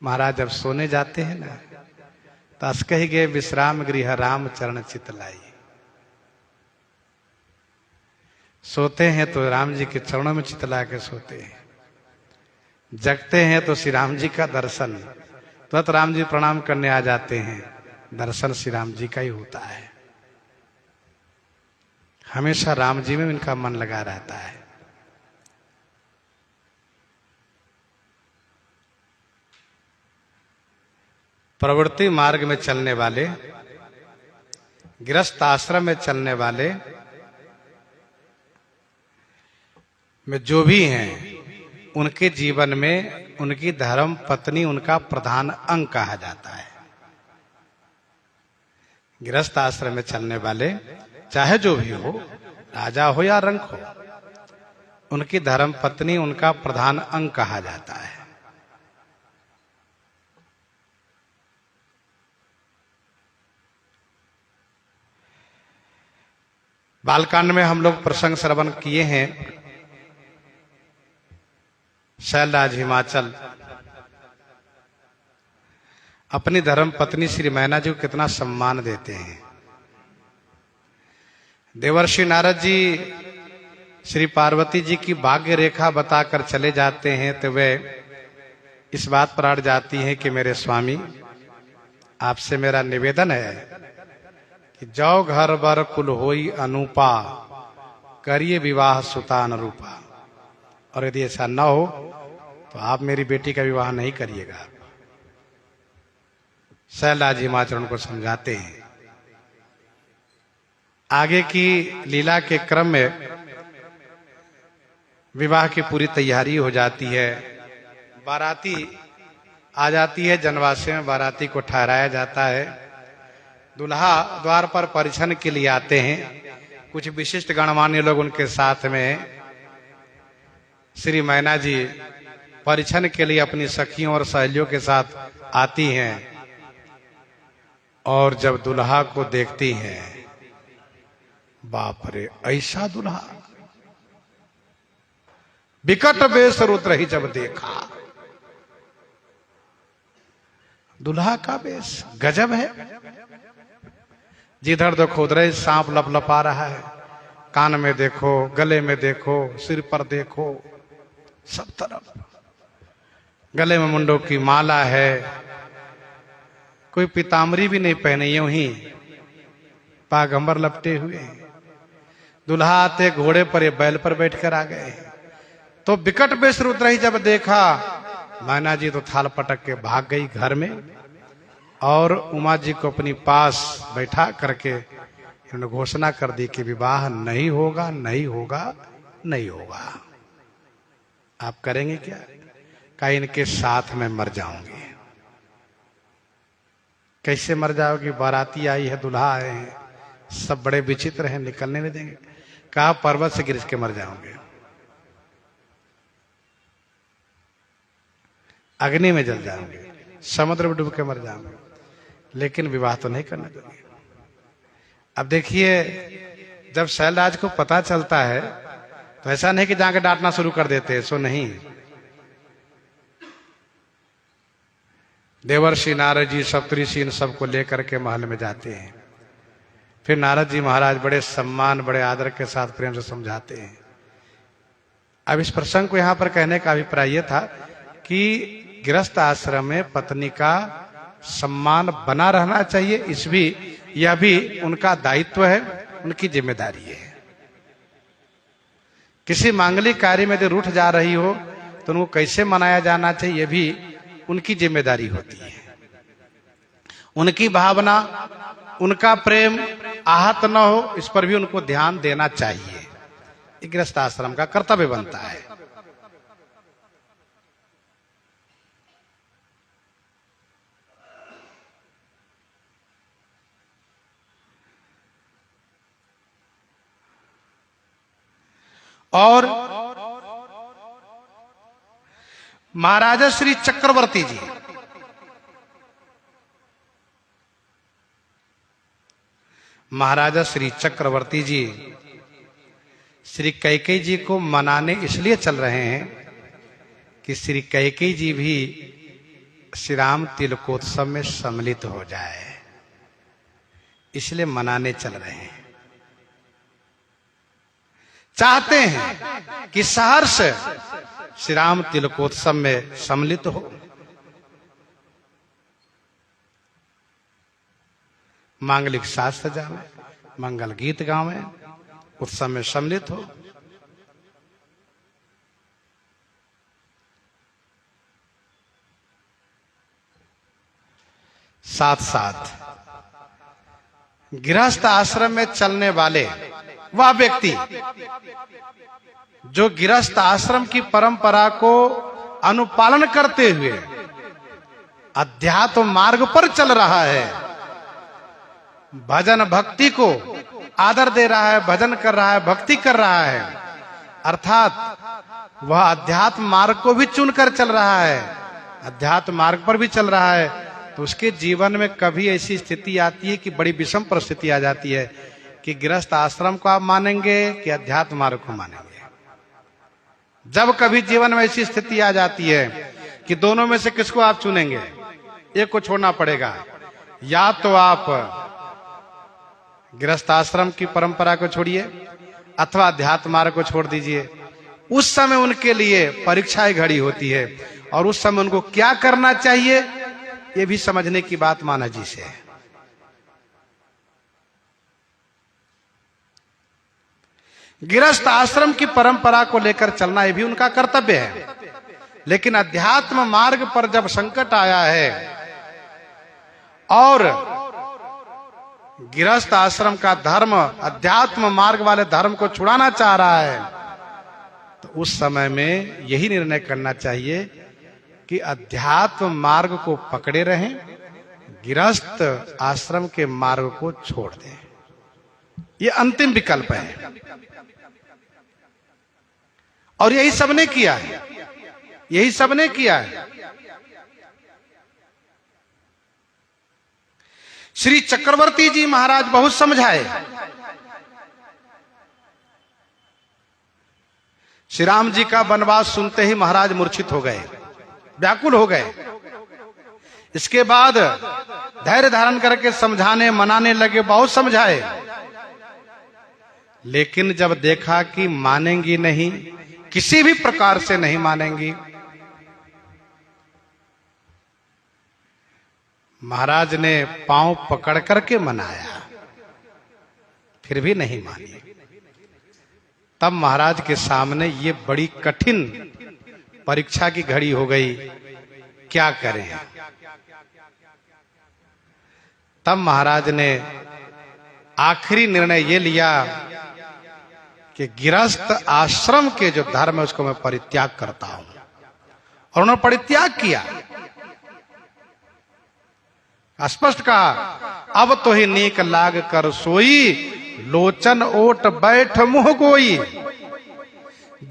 महाराज जब सोने जाते हैं ना, तो अस कही गए विश्राम गृह राम चरण चित लाई। सोते हैं तो राम जी के चरणों में चितला के सोते हैं, जगते हैं तो श्री राम जी का दर्शन, तुरंत राम जी प्रणाम करने आ जाते हैं, दर्शन श्री राम जी का ही होता है। हमेशा राम जी में इनका मन लगा रहता है। प्रवृत्ति मार्ग में चलने वाले, गृहस्थ आश्रम में चलने वाले में जो भी हैं, उनके जीवन में उनकी धर्म पत्नी उनका प्रधान अंग कहा जाता है। गृहस्थ आश्रम में चलने वाले चाहे जो भी हो, राजा हो या रंक हो, उनकी धर्म पत्नी उनका प्रधान अंग कहा जाता है। बालकांड में हम लोग प्रसंग श्रवण किए हैं। शैलराज हिमाचल अपनी धर्म पत्नी श्री मैना जी को कितना सम्मान देते हैं। देवर्षि नारद जी श्री पार्वती जी की भाग्य रेखा बताकर चले जाते हैं, तो वे इस बात पर अड़ जाती हैं कि मेरे स्वामी, आपसे मेरा निवेदन है कि जाओ घर बर कुल होई अनूपा, करिए विवाह सुता अनुरूपा। और यदि ऐसा न हो तो आप मेरी बेटी का विवाह नहीं करिएगा। शैलराज हिमाचल उनको समझाते हैं। आगे की लीला के क्रम में विवाह की पूरी तैयारी हो जाती है। बाराती आ जाती है, जनवासे में बाराती को ठहराया जाता है। दूल्हा द्वार पर परिछन के लिए आते हैं। कुछ विशिष्ट गणमान्य लोग उनके साथ में। श्री मैना जी परिछन के लिए अपनी सखियों और सहेलियों के साथ आती हैं, और जब दूल्हा को देखती हैं, बाप रे, ऐसा दूल्हा! विकट बेश रुद्र ही जब देखा। दूल्हा का बेश गजब है। जिधर देखो उधर सांप लपलपा रहा है, कान में देखो, गले में देखो, सिर पर देखो, सब तरफ। गले में मुंडों की माला है, कोई पीताम्बरी भी नहीं पहने, यूं ही पागंबर लपटे हुए। दूल्हा आते घोड़े पर या बैल पर बैठकर आ गए। तो विकट बेश रुद्र ही जब देखा, मैना जी तो थाल पटक के भाग गई घर में, और उमा जी को अपनी पास बैठा करके इन्होंने घोषणा कर दी कि विवाह नहीं होगा, नहीं होगा, नहीं होगा। आप करेंगे क्या? कहा इनके साथ में मर जाऊंगी। कैसे मर जाओगी? बाराती आई है, दूल्हा आए हैं, सब बड़े विचित्र हैं, निकलने नहीं देंगे। कहा पर्वत से गिर के मर जाओगे, अग्नि में जल जाओगे, समुद्र में डूब के मर जाओगे। लेकिन विवाह तो नहीं करने दोगे। अब देखिए, जब शैलराज को पता चलता है तो ऐसा नहीं कि जाके डांटना शुरू कर देते हैं, सो नहीं। देवर्षि नारद जी सप्तऋषि इन सबको लेकर के महल में जाते हैं। फिर नारद जी महाराज बड़े सम्मान बड़े आदर के साथ प्रेम से समझाते हैं। अब इस प्रसंग को यहां पर कहने का अभिप्राय यह था कि गृहस्थ आश्रम में पत्नी का सम्मान बना रहना चाहिए, यह भी उनका दायित्व है, उनकी जिम्मेदारी है। किसी मांगलिक कार्य में यदि रूठ जा रही हो तो उनको कैसे मनाया जाना चाहिए, यह भी उनकी जिम्मेदारी होती है। उनकी भावना उनका प्रेम आहत न हो, इस पर भी उनको ध्यान देना चाहिए। गृहस्थ आश्रम का कर्तव्य बनता है। और महाराजा श्री चक्रवर्ती जी, महाराजा श्री चक्रवर्ती जी श्री कैकेयी जी को मनाने इसलिए चल रहे हैं कि श्री कैकेयी जी भी श्री राम तिलकोत्सव में सम्मिलित हो जाए, इसलिए मनाने चल रहे हैं। चाहते हैं कि सहर्ष श्री राम तिलकोत्सव में सम्मिलित हो, मांगलिक साज सजावे, मंगल गीत गावे, उत्सव में सम्मिलित हो। साथ साथ गृहस्थ आश्रम में चलने वाले वह व्यक्ति जो गृहस्थ आश्रम की परंपरा को अनुपालन करते हुए अध्यात्म मार्ग पर चल रहा है, भजन भक्ति को आदर दे रहा है, भजन कर रहा है, भक्ति कर रहा है, अर्थात वह अध्यात्म मार्ग को भी चुनकर चल रहा है, अध्यात्म मार्ग पर भी चल रहा है, तो उसके जीवन में कभी ऐसी स्थिति आती है कि बड़ी विषम परिस्थिति आ जाती है कि गृहस्थ आश्रम को आप मानेंगे कि अध्यात्म मार्ग को मानेंगे। जब कभी जीवन में ऐसी स्थिति आ जाती है कि दोनों में से किसको आप चुनेंगे, एक को छोड़ना पड़ेगा, या तो आप गृहस्थ आश्रम की परंपरा को छोड़िए अथवा अध्यात्म मार्ग को छोड़ दीजिए। उस समय उनके लिए परीक्षाएं घड़ी होती है और उस समय उनको क्या करना चाहिए ये भी समझने की बात माना जी से है। गृहस्थ आश्रम की परंपरा को लेकर चलना ये भी उनका कर्तव्य है, लेकिन अध्यात्म मार्ग पर जब संकट आया है और गृहस्थ आश्रम का धर्म अध्यात्म मार्ग वाले धर्म को छुड़ाना चाह रहा है, तो उस समय में यही निर्णय करना चाहिए कि अध्यात्म मार्ग को पकड़े रहें, गृहस्थ आश्रम के मार्ग को छोड़ दें। ये अंतिम विकल्प है और यही सबने किया है, यही सबने किया है। श्री चक्रवर्ती जी महाराज बहुत समझाए, श्री राम जी का वनवास सुनते ही महाराज मूर्छित हो गए, व्याकुल हो गए। इसके बाद धैर्य धारण करके समझाने मनाने लगे, बहुत समझाए, लेकिन जब देखा कि मानेंगी नहीं, किसी भी प्रकार से नहीं मानेंगी, महाराज ने पांव पकड़ करके मनाया, फिर भी नहीं मानी। तब महाराज के सामने ये बड़ी कठिन परीक्षा की घड़ी हो गई, क्या करें। तब महाराज ने आखिरी निर्णय ये लिया कि गृहस्थ आश्रम के जो धर्म है उसको मैं परित्याग करता हूं, और उन्होंने परित्याग किया। स्पष्ट कहा, अब तो ही नीक लाग कर सोई, लोचन ओट बैठ मुंह गोई,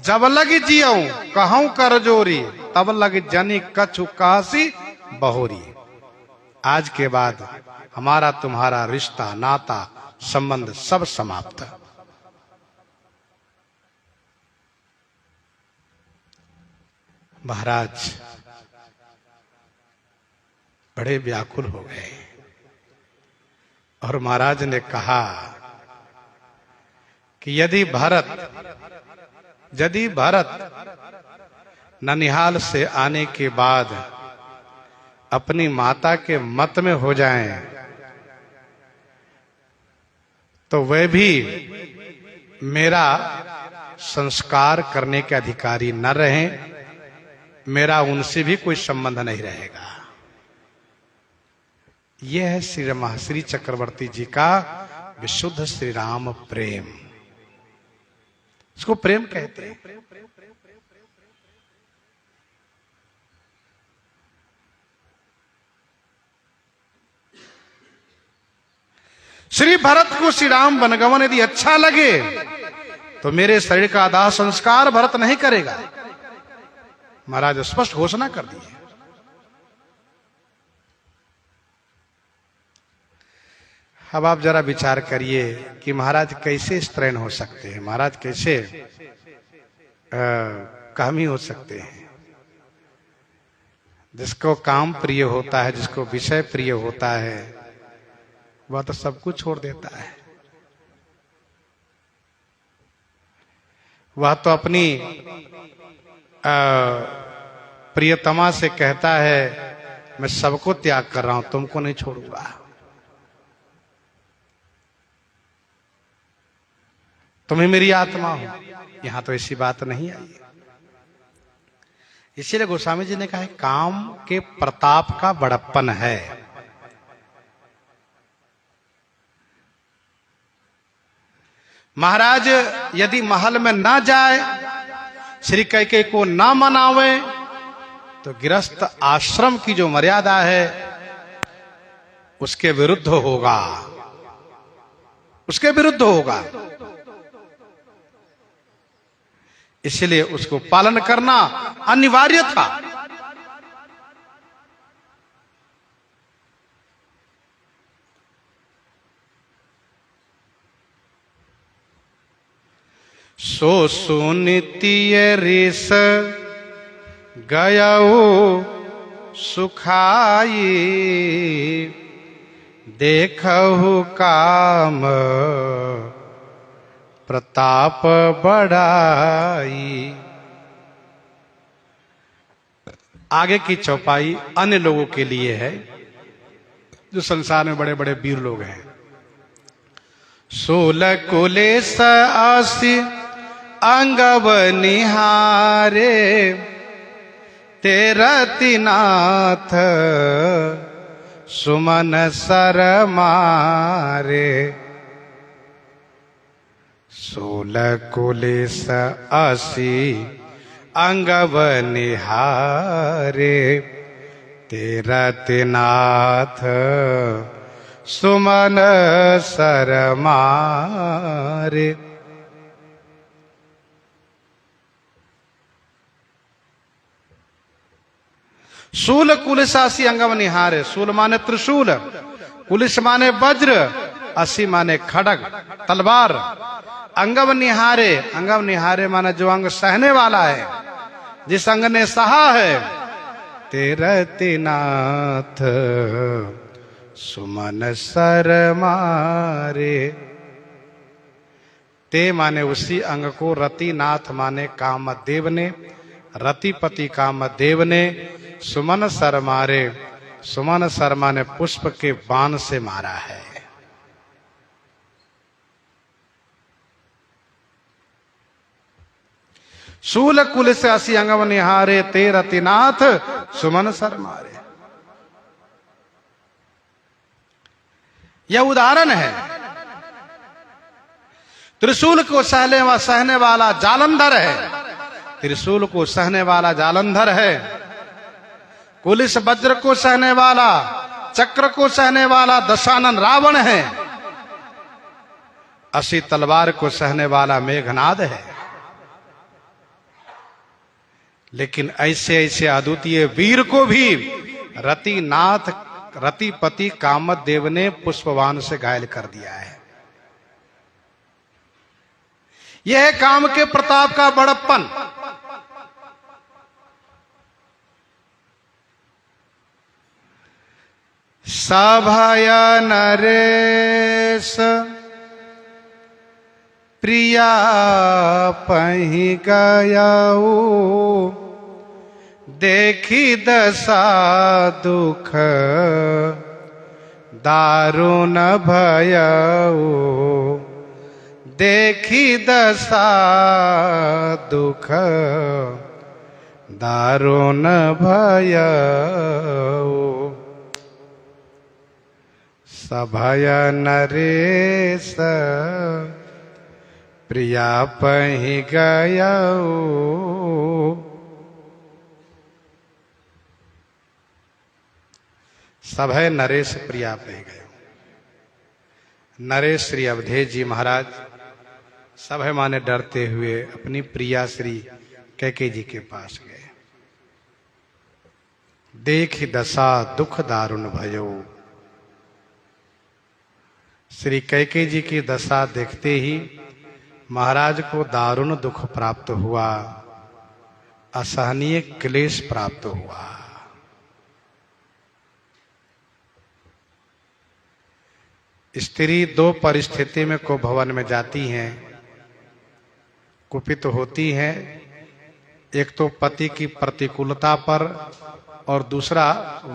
जब लग जियऊ कहूं कर जोरी, तब लग जनी कछु कासी बहोरी। आज के बाद हमारा तुम्हारा रिश्ता, नाता, संबंध सब समाप्त। महाराज बड़े व्याकुल हो गए और महाराज ने कहा कि यदि भरत ननिहाल से आने के बाद अपनी माता के मत में हो जाएं, तो वे भी मेरा संस्कार करने के अधिकारी न रहें, मेरा उनसे भी कोई संबंध नहीं रहेगा। यह है श्री चक्रवर्ती जी का विशुद्ध श्री राम प्रेम। इसको प्रेम कहते हैं। श्री भरत को श्री राम वनगमन यदि अच्छा लगे तो मेरे शरीर का दाह संस्कार भरत नहीं करेगा। महाराज स्पष्ट घोषणा कर दी है। अब आप जरा विचार करिए कि महाराज कैसे स्त्रैण हो सकते हैं, महाराज कैसे कामी हो सकते हैं। जिसको काम प्रिय होता है, जिसको विषय प्रिय होता है, वह तो सब कुछ छोड़ देता है। वह तो अपनी प्रियतमा से कहता है मैं सबको त्याग कर रहा हूं, तुमको नहीं छोड़ूंगा। तुम्हें मेरी आत्मा हो। यहां तो ऐसी बात नहीं आई। इसीलिए गोस्वामी जी ने कहा काम के प्रताप का बड़प्पन है। महाराज यदि महल में ना जाए, श्री कैकेयी को ना मनावे, तो गृहस्थ आश्रम की जो मर्यादा है उसके विरुद्ध होगा, उसके विरुद्ध होगा। इसलिए उसको पालन करना अनिवार्य था। सो सुनितिय ऋष गयऊ सुखाई, देखहु काम प्रताप बढ़ाई। आगे की चौपाई अन्य लोगों के लिए है जो संसार में बड़े बड़े वीर लोग हैं। 16 कुलेश 80 अंगव निहारे, तेरति नाथ सुमन सर मारे। 16 कुलेश 80 अंगव निहारे, तेरति नाथ सुमन सर मारे। शूल कुलिस 80 अंगम निहारे। शूल माने त्रिशूल, कुलिस माने वज्र, 80 माने खड़ग तलवार। अंगम निहारे, अंगम निहारे माने जो अंग सहने वाला है, जिस अंग ने सहा है। तेरति नाथ सुमन सर मारे। ते माने उसी अंग को, रतिनाथ माने कामदेव ने, रतिपति कामदेव ने सुमन सर मारे। सुमन सर माने पुष्प के बाण से मारा है। शूल कुल से 80 अंगम निहारे, ते रतिनाथ सुमन सर मारे। यह उदाहरण है। त्रिशूल को सहने वाला जालंधर है, त्रिशूल को सहने वाला जालंधर है। कुलिस वज्र को सहने वाला, चक्र को सहने वाला दशानन रावण है। 80 तलवार को सहने वाला मेघनाद है। लेकिन ऐसे ऐसे अद्वितीय वीर को भी रतिनाथ रतिपति कामदेव ने पुष्पवान से घायल कर दिया है। यह है काम के प्रताप का बड़प्पन। सभय नरेश प्रिया पहि गयऊ, देखी दशा दुख दारुण भयऊ, देखी दशा दुख दारुण भयऊ। सभय नरेश प्रिया पहि गयऊ। सभय नरेश प्रिया पहि गयऊ। नरेश श्री अवधेश जी महाराज सभय माने डरते हुए अपनी प्रिया श्री कैकेयी जी के पास गए। देखि दशा दुख दारुण भयो। श्री कैकेयी जी की दशा देखते ही महाराज को दारुण दुख प्राप्त हुआ, असहनीय क्लेश प्राप्त हुआ। स्त्री दो परिस्थिति में को भवन में जाती हैं, कुपित होती हैं। एक तो पति की प्रतिकूलता पर और दूसरा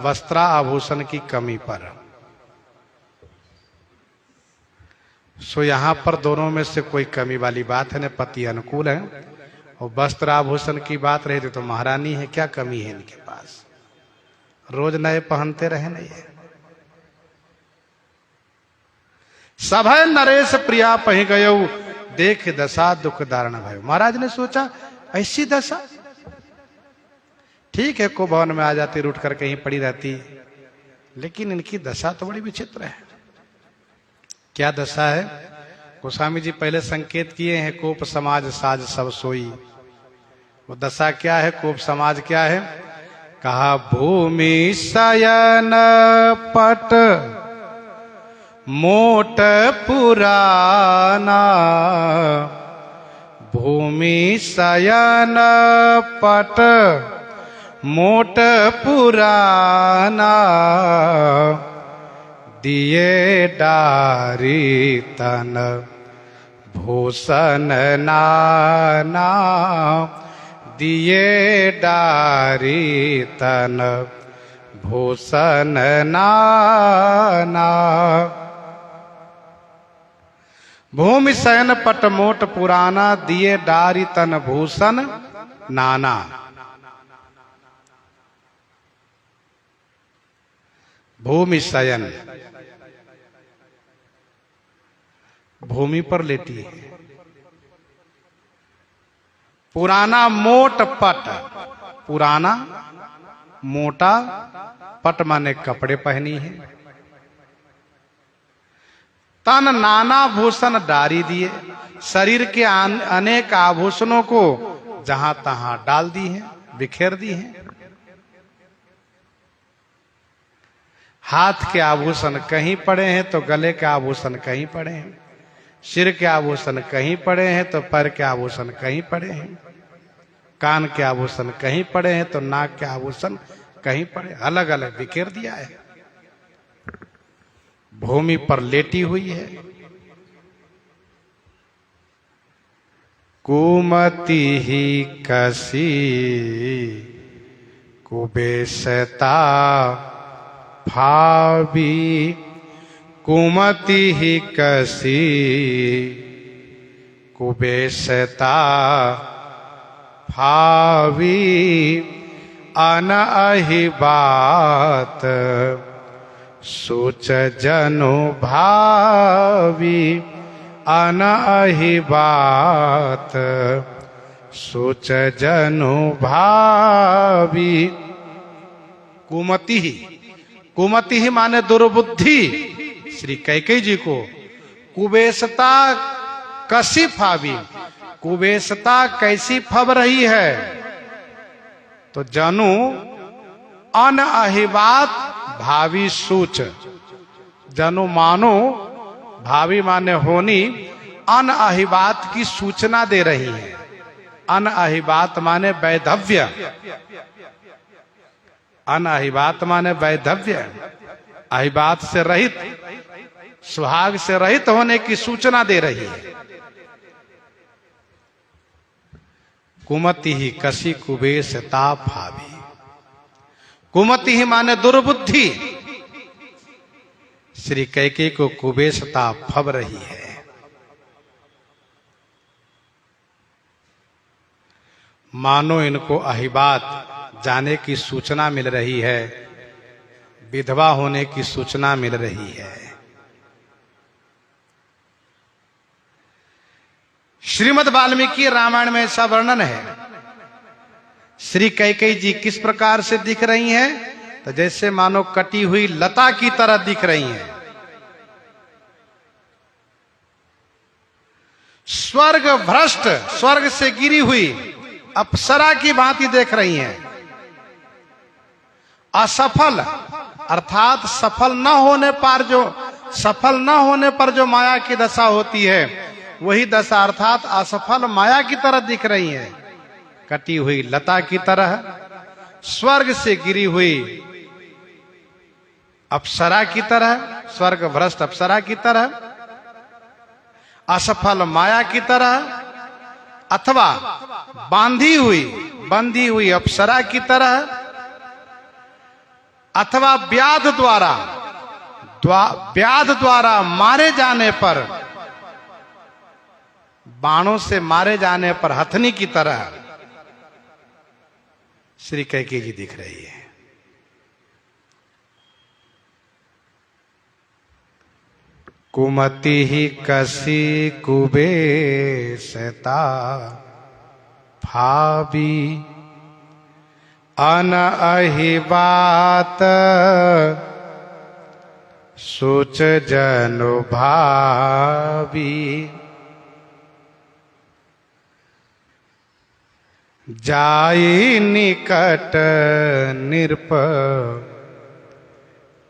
वस्त्राभूषण की कमी पर। सो यहां पर दोनों में से कोई कमी वाली बात है न, पति अनुकूल है। और वस्त्र आभूषण की बात रही तो महारानी है, क्या कमी है इनके पास, रोज नए पहनते रहे नहीं है। सभय नरेश प्रिया पहि गयऊ, देख दशा दुख दारुण भयो। महाराज ने सोचा ऐसी दशा, ठीक है को भवन में आ जाती, रूठ कर कहीं पड़ी रहती, लेकिन इनकी दशा तो बड़ी विचित्र है। क्या दशा है? गोस्वामी जी पहले संकेत किए हैं, कोप समाज साज सब सोई। वो दशा क्या है, कोप समाज क्या है? कहा भूमि शयन पट मोट पुराना, भूमि शयन पट मोट पुराना, दिए डारी तन भूषण नाना, दिए डारी तन भूषण नाना। भूमि शयन पट मोट पुराना, दिए डारी तन भूषण नाना। भूमि शयन, भूमि पर लेटी है। पुराना मोट पट, पुराना मोटा पट माने कपड़े पहनी है। तन नाना भूषण डारी दिए, शरीर के अनेक आभूषणों को जहां तहां डाल दी है, बिखेर दी है। हाथ के आभूषण कहीं पड़े हैं तो गले के आभूषण कहीं पड़े हैं, सिर के आभूषण कहीं पड़े हैं तो पैर के आभूषण कहीं पड़े हैं, कान के आभूषण कहीं पड़े हैं तो नाक के आभूषण कहीं पड़े, अलग अलग बिखेर दिया है। भूमि पर लेटी हुई है। कुमति ही कसी कुबेशता भावी, कुमति ही कसी कुबेशता भावी, अनहि बात सोच जनु भावी, अनहि बात सोच जनु भावी। कुमति ही, कुमति ही माने दुर्बुद्धि श्री कैकेयी जी को कुबेशता कसी फावी, कुबेशता कैसी फब रही है तो जनु अन अहिबात भावी सूच, जनु मानो, भावी माने होनी, अन अहिबात की सूचना दे रही है। अन अहिबात माने वैधव्य, अन अहिबात माने वैधव्य, अहिबात से रहित, सुहाग से रहित होने की सूचना दे रही है। कुमति ही कसी कुबेशता भावी, कुमति ही माने दुर्बुद्धि, श्री कैकेयी को कुबेशता फब रही है। मानो इनको अहिबात जाने की सूचना मिल रही है, विधवा होने की सूचना मिल रही है। श्रीमद् वाल्मीकि रामायण में ऐसा वर्णन है। श्री कैकेयी जी किस प्रकार से दिख रही हैं? तो जैसे मानो कटी हुई लता की तरह दिख रही हैं। स्वर्ग भ्रष्ट, स्वर्ग से गिरी हुई अप्सरा की भांति देख रही हैं। असफल अर्थात सफल न होने पर जो माया की दशा होती है, वही दशा अर्थात असफल माया की तरह दिख रही हैं। कटी हुई लता की तरह, स्वर्ग से गिरी हुई अप्सरा की तरह, स्वर्ग भ्रष्ट अप्सरा की तरह, असफल माया की तरह, अथवा बंधी हुई अप्सरा की तरह, अथवा व्याध द्वारा मारे जाने पर, बाणों से मारे जाने पर हथनी की तरह श्री कैकेयी जी दिख रही है। कुमति ही कसी कुबेशता भावी, अन अहिबात सोच जनु भावी। जाई निकट निरप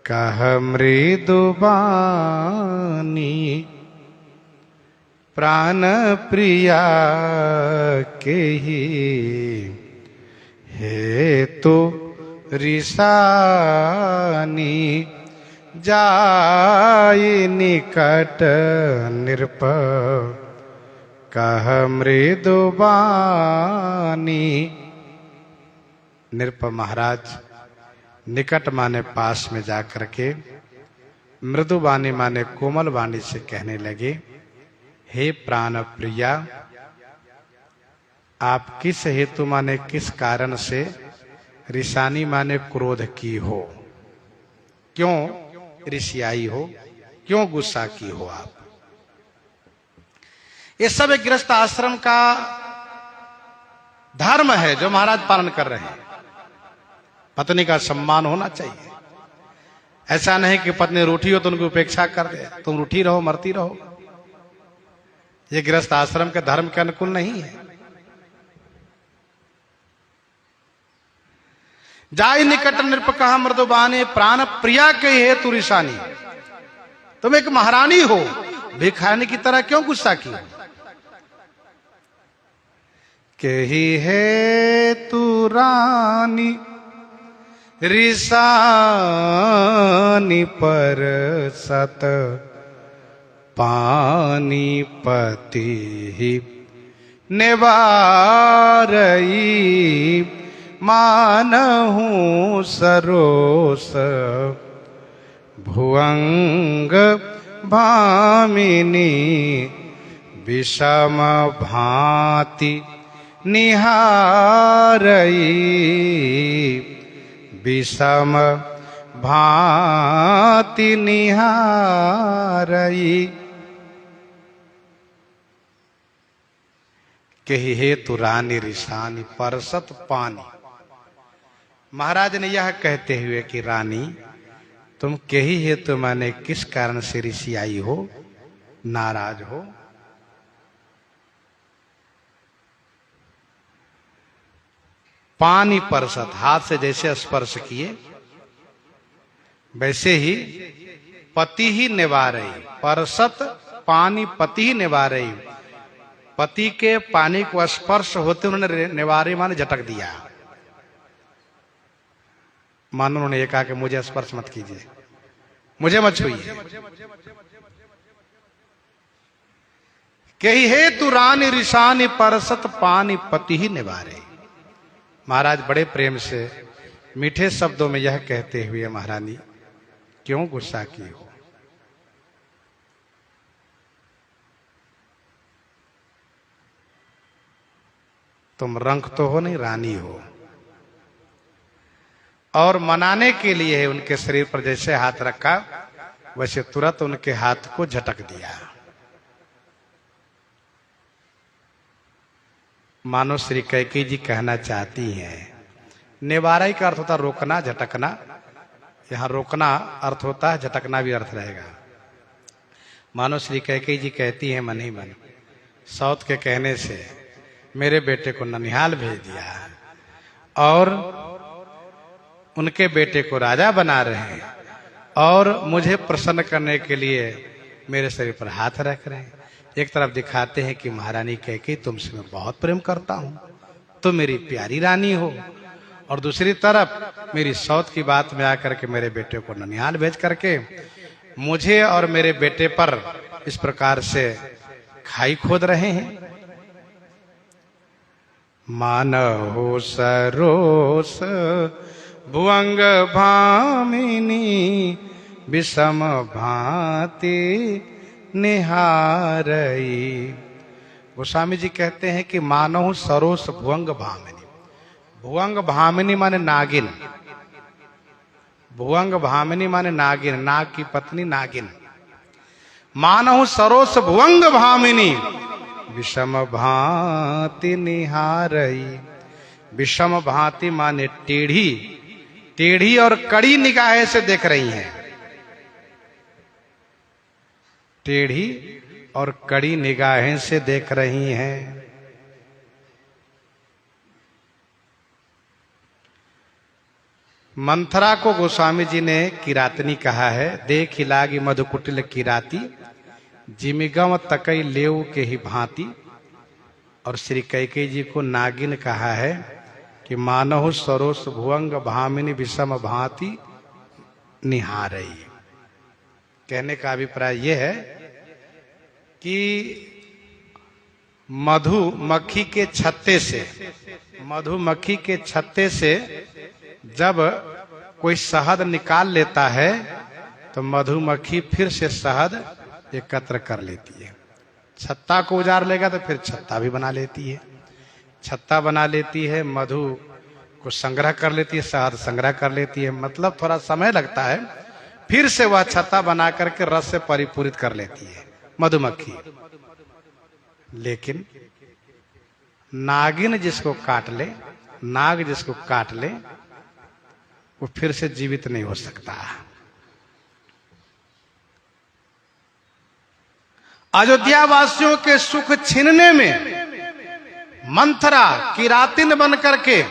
कह मृदु बानी, प्राण प्रिया के ही हेतु रिसानी। जाई निकट निरप कह मृदु बानी। निरप महाराज निकट माने पास में जाकर के मृदु वाणी माने कोमल वाणी से कहने लगे, हे प्राण प्रिया, आप किस हेतु माने किस कारण से ऋषानी माने क्रोध की हो, क्यों ऋषियाई हो, क्यों गुस्सा की हो आप? ये सब एक गृहस्थ आश्रम का धर्म है जो महाराज पालन कर रहे हैं। पत्नी का सम्मान होना चाहिए। ऐसा नहीं कि पत्नी रूठी हो तो उनकी उपेक्षा कर दे, तुम रूठी रहो मरती रहो। ये गृहस्थ आश्रम के धर्म के अनुकूल नहीं है। जाय निकट नृप कहा मृदुबानी, प्राण प्रिया के हेतु ऋषानी। तुम एक महारानी हो, भिखारी की तरह क्यों गुस्सा की? केहि हेतु रानी रिसानी पर सत पानी पति निवारई। मानहु सरोस भुअंग भामिनी, विषम भांति निहारई। विषम भांति निहारई। कही हेतु रानी रिसानी परसत पानी। महाराज ने यह कहते हुए कि रानी, तुम कही हेतु माने किस कारण से ऋषियाई हो, नाराज हो? पानी परसत, हाथ से जैसे स्पर्श किए, वैसे ही पति ही निवारई, परसत पानी पति ही निवारई। पति के पानी को स्पर्श होते उन्होंने निवारे माने झटक दिया। मानो उन्होंने ये कहा कि मुझे स्पर्श मत कीजिए, मुझे मत छुइए। कही हे तू रानी ऋषानी परसत पानी पति ही निवारे। महाराज बड़े प्रेम से मीठे शब्दों में यह कहते हुए, महारानी क्यों गुस्सा की हो? तुम रंक तो हो नहीं, रानी हो। और मनाने के लिए है उनके शरीर पर जैसे हाथ रखा, वैसे तुरंत उनके हाथ को झटक दिया। मानो श्री कैकेयी जी कहना चाहती हैं, निवाराई का अर्थ होता है रोकना, झटकना। यहां रोकना अर्थ होता है, झटकना भी अर्थ रहेगा। मानो श्री कैकेयी जी कहती हैं मन ही मन, सौत के कहने से मेरे बेटे को ननिहाल भेज दिया और उनके बेटे को राजा बना रहे हैं और मुझे प्रसन्न करने के लिए मेरे शरीर पर हाथ रख रहे हैं। एक तरफ दिखाते हैं कि महारानी कैकेयी तुमसे मैं बहुत प्रेम करता हूं, तुम मेरी प्यारी रानी हो, और दूसरी तरफ मेरी सौत की बात में आकर के मेरे बेटे को ननिहाल भेज करके मुझे और मेरे बेटे पर इस प्रकार से खाई खोद रहे हैं। मानहु सरोस भुवंग भामिनी विषम भांति निहारई। गोस्वामी जी कहते हैं कि मानहु सरोस भुवंग भामिनी। भुवंग भामिनी माने नागिन, भुवंग भामिनी माने नागिन, नाग की पत्नी नागिन। मानहु सरोस भुवंग भामिनी विषम भांति निहारई। विषम भांति माने टेढ़ी, टेढ़ी और कड़ी निगाहें से देख रही हैं, टेढ़ी और कड़ी निगाहें से देख रही हैं। मंथरा को गोस्वामी जी ने किरातनी कहा है। देख लागी मधुकुटिल किराती जिमिगम तकई लेव के ही भांति। और श्री कैकेयी जी को नागिन कहा है कि मानहु सरोस भुवंग भामिनी विषम भांति निहारई। कहने का अभिप्राय यह है कि मधुमक्खी के छत्ते से, मधुमक्खी के छत्ते से जब कोई शहद निकाल लेता है तो मधुमक्खी फिर से शहद एकत्र कर लेती है। छत्ता को उजाड़ लेगा तो फिर छत्ता भी बना लेती है, छत्ता बना लेती है, मधु को संग्रह कर लेती है, शहद संग्रह कर लेती है। मतलब थोड़ा समय लगता है, फिर से वह छत्ता बना करके रस से परिपूरित कर लेती है मधुमक्खी। लेकिन नागिन जिसको काट ले, नाग जिसको काट ले, वो फिर से जीवित नहीं हो सकता। अयोध्या वासियों के सुख छीनने में मंथरा किरातिन बन करके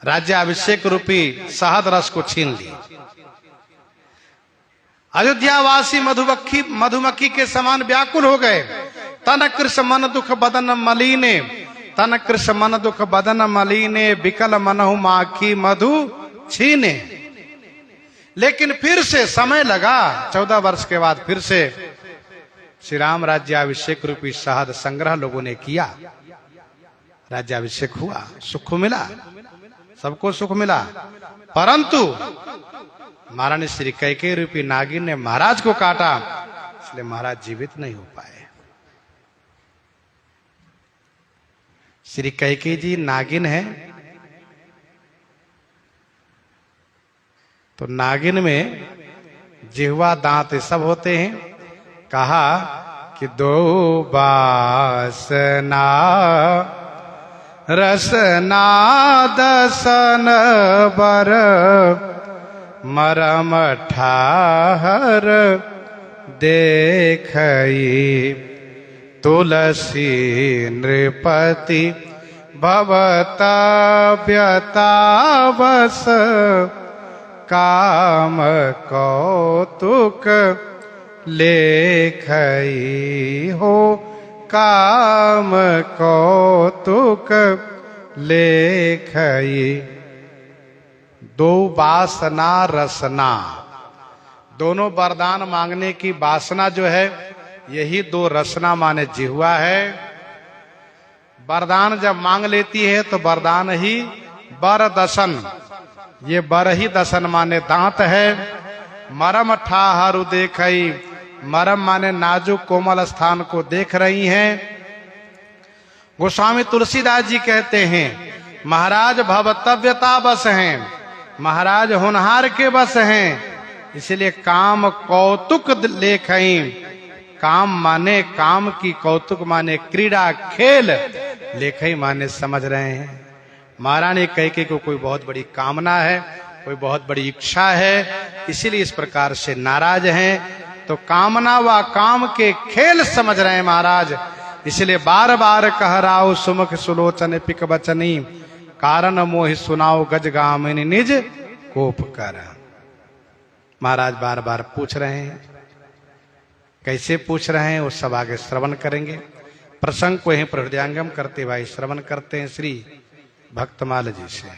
राज्याभिषेक रूपी शहद रस को छीन ली। अयोध्यावासी मधुमक्खी के समान व्याकुल हो गए। तन कृष्ण मन दुख बदन मलीने, तन कृष्ण मन दुख बदन मलीने, विकल मनहु माखी मधु छीने। लेकिन फिर से समय लगा, 14 वर्ष के बाद फिर से श्री राम राज्याभिषेक रूपी शहद संग्रह लोगों ने किया। राज्याभिषेक हुआ, सुख मिला, सबको सुख मिला। परंतु महारानी श्री कैकेयी रूपी नागिन ने महाराज को काटा, इसलिए महाराज जीवित नहीं हो पाए। श्री कैकेयी जी नागिन है, तो नागिन में जिह्वा दांत सब होते हैं। कहा कि दो बासना रसना दसन बर मरम ठाहर देखई, तुलसी नृपति भवता व्यतावस काम कौतुक लेखई हो, काम कौतुक लेखई। दो वासना रसना, दोनों वरदान मांगने की वासना जो है यही दो रसना माने जिह्वा है। वरदान जब मांग लेती है तो वरदान ही बर दसन, ये बर ही दसन माने दांत है। मरम ठाहरु देखई, मरम माने नाजुक कोमल स्थान को देख रही हैं। गोस्वामी तुलसीदास जी कहते हैं महाराज भवतव्यता बस हैं, महाराज होनहार के बस हैं, इसलिए काम कौतुक लेखई। काम माने काम की, कौतुक माने क्रीड़ा खेल, लेखई माने समझ रहे हैं। महारानी कैकेयी को कोई बहुत बड़ी कामना है, कोई बहुत बड़ी इच्छा है, इसीलिए इस प्रकार से नाराज हैं। तो कामना व काम के खेल समझ रहे हैं महाराज, इसलिए बार बार कह राउ सुमुख सुलोचन पिक बचनी, कारण मोहि सुनाओ गज गामिनी निज कोप कर। महाराज बार बार पूछ रहे हैं, कैसे पूछ रहे हैं वो सब आगे श्रवण करेंगे। प्रसंग को यहीं पर हृदयंगम करते भाई श्रवण करते हैं श्री भक्तमाल जी से।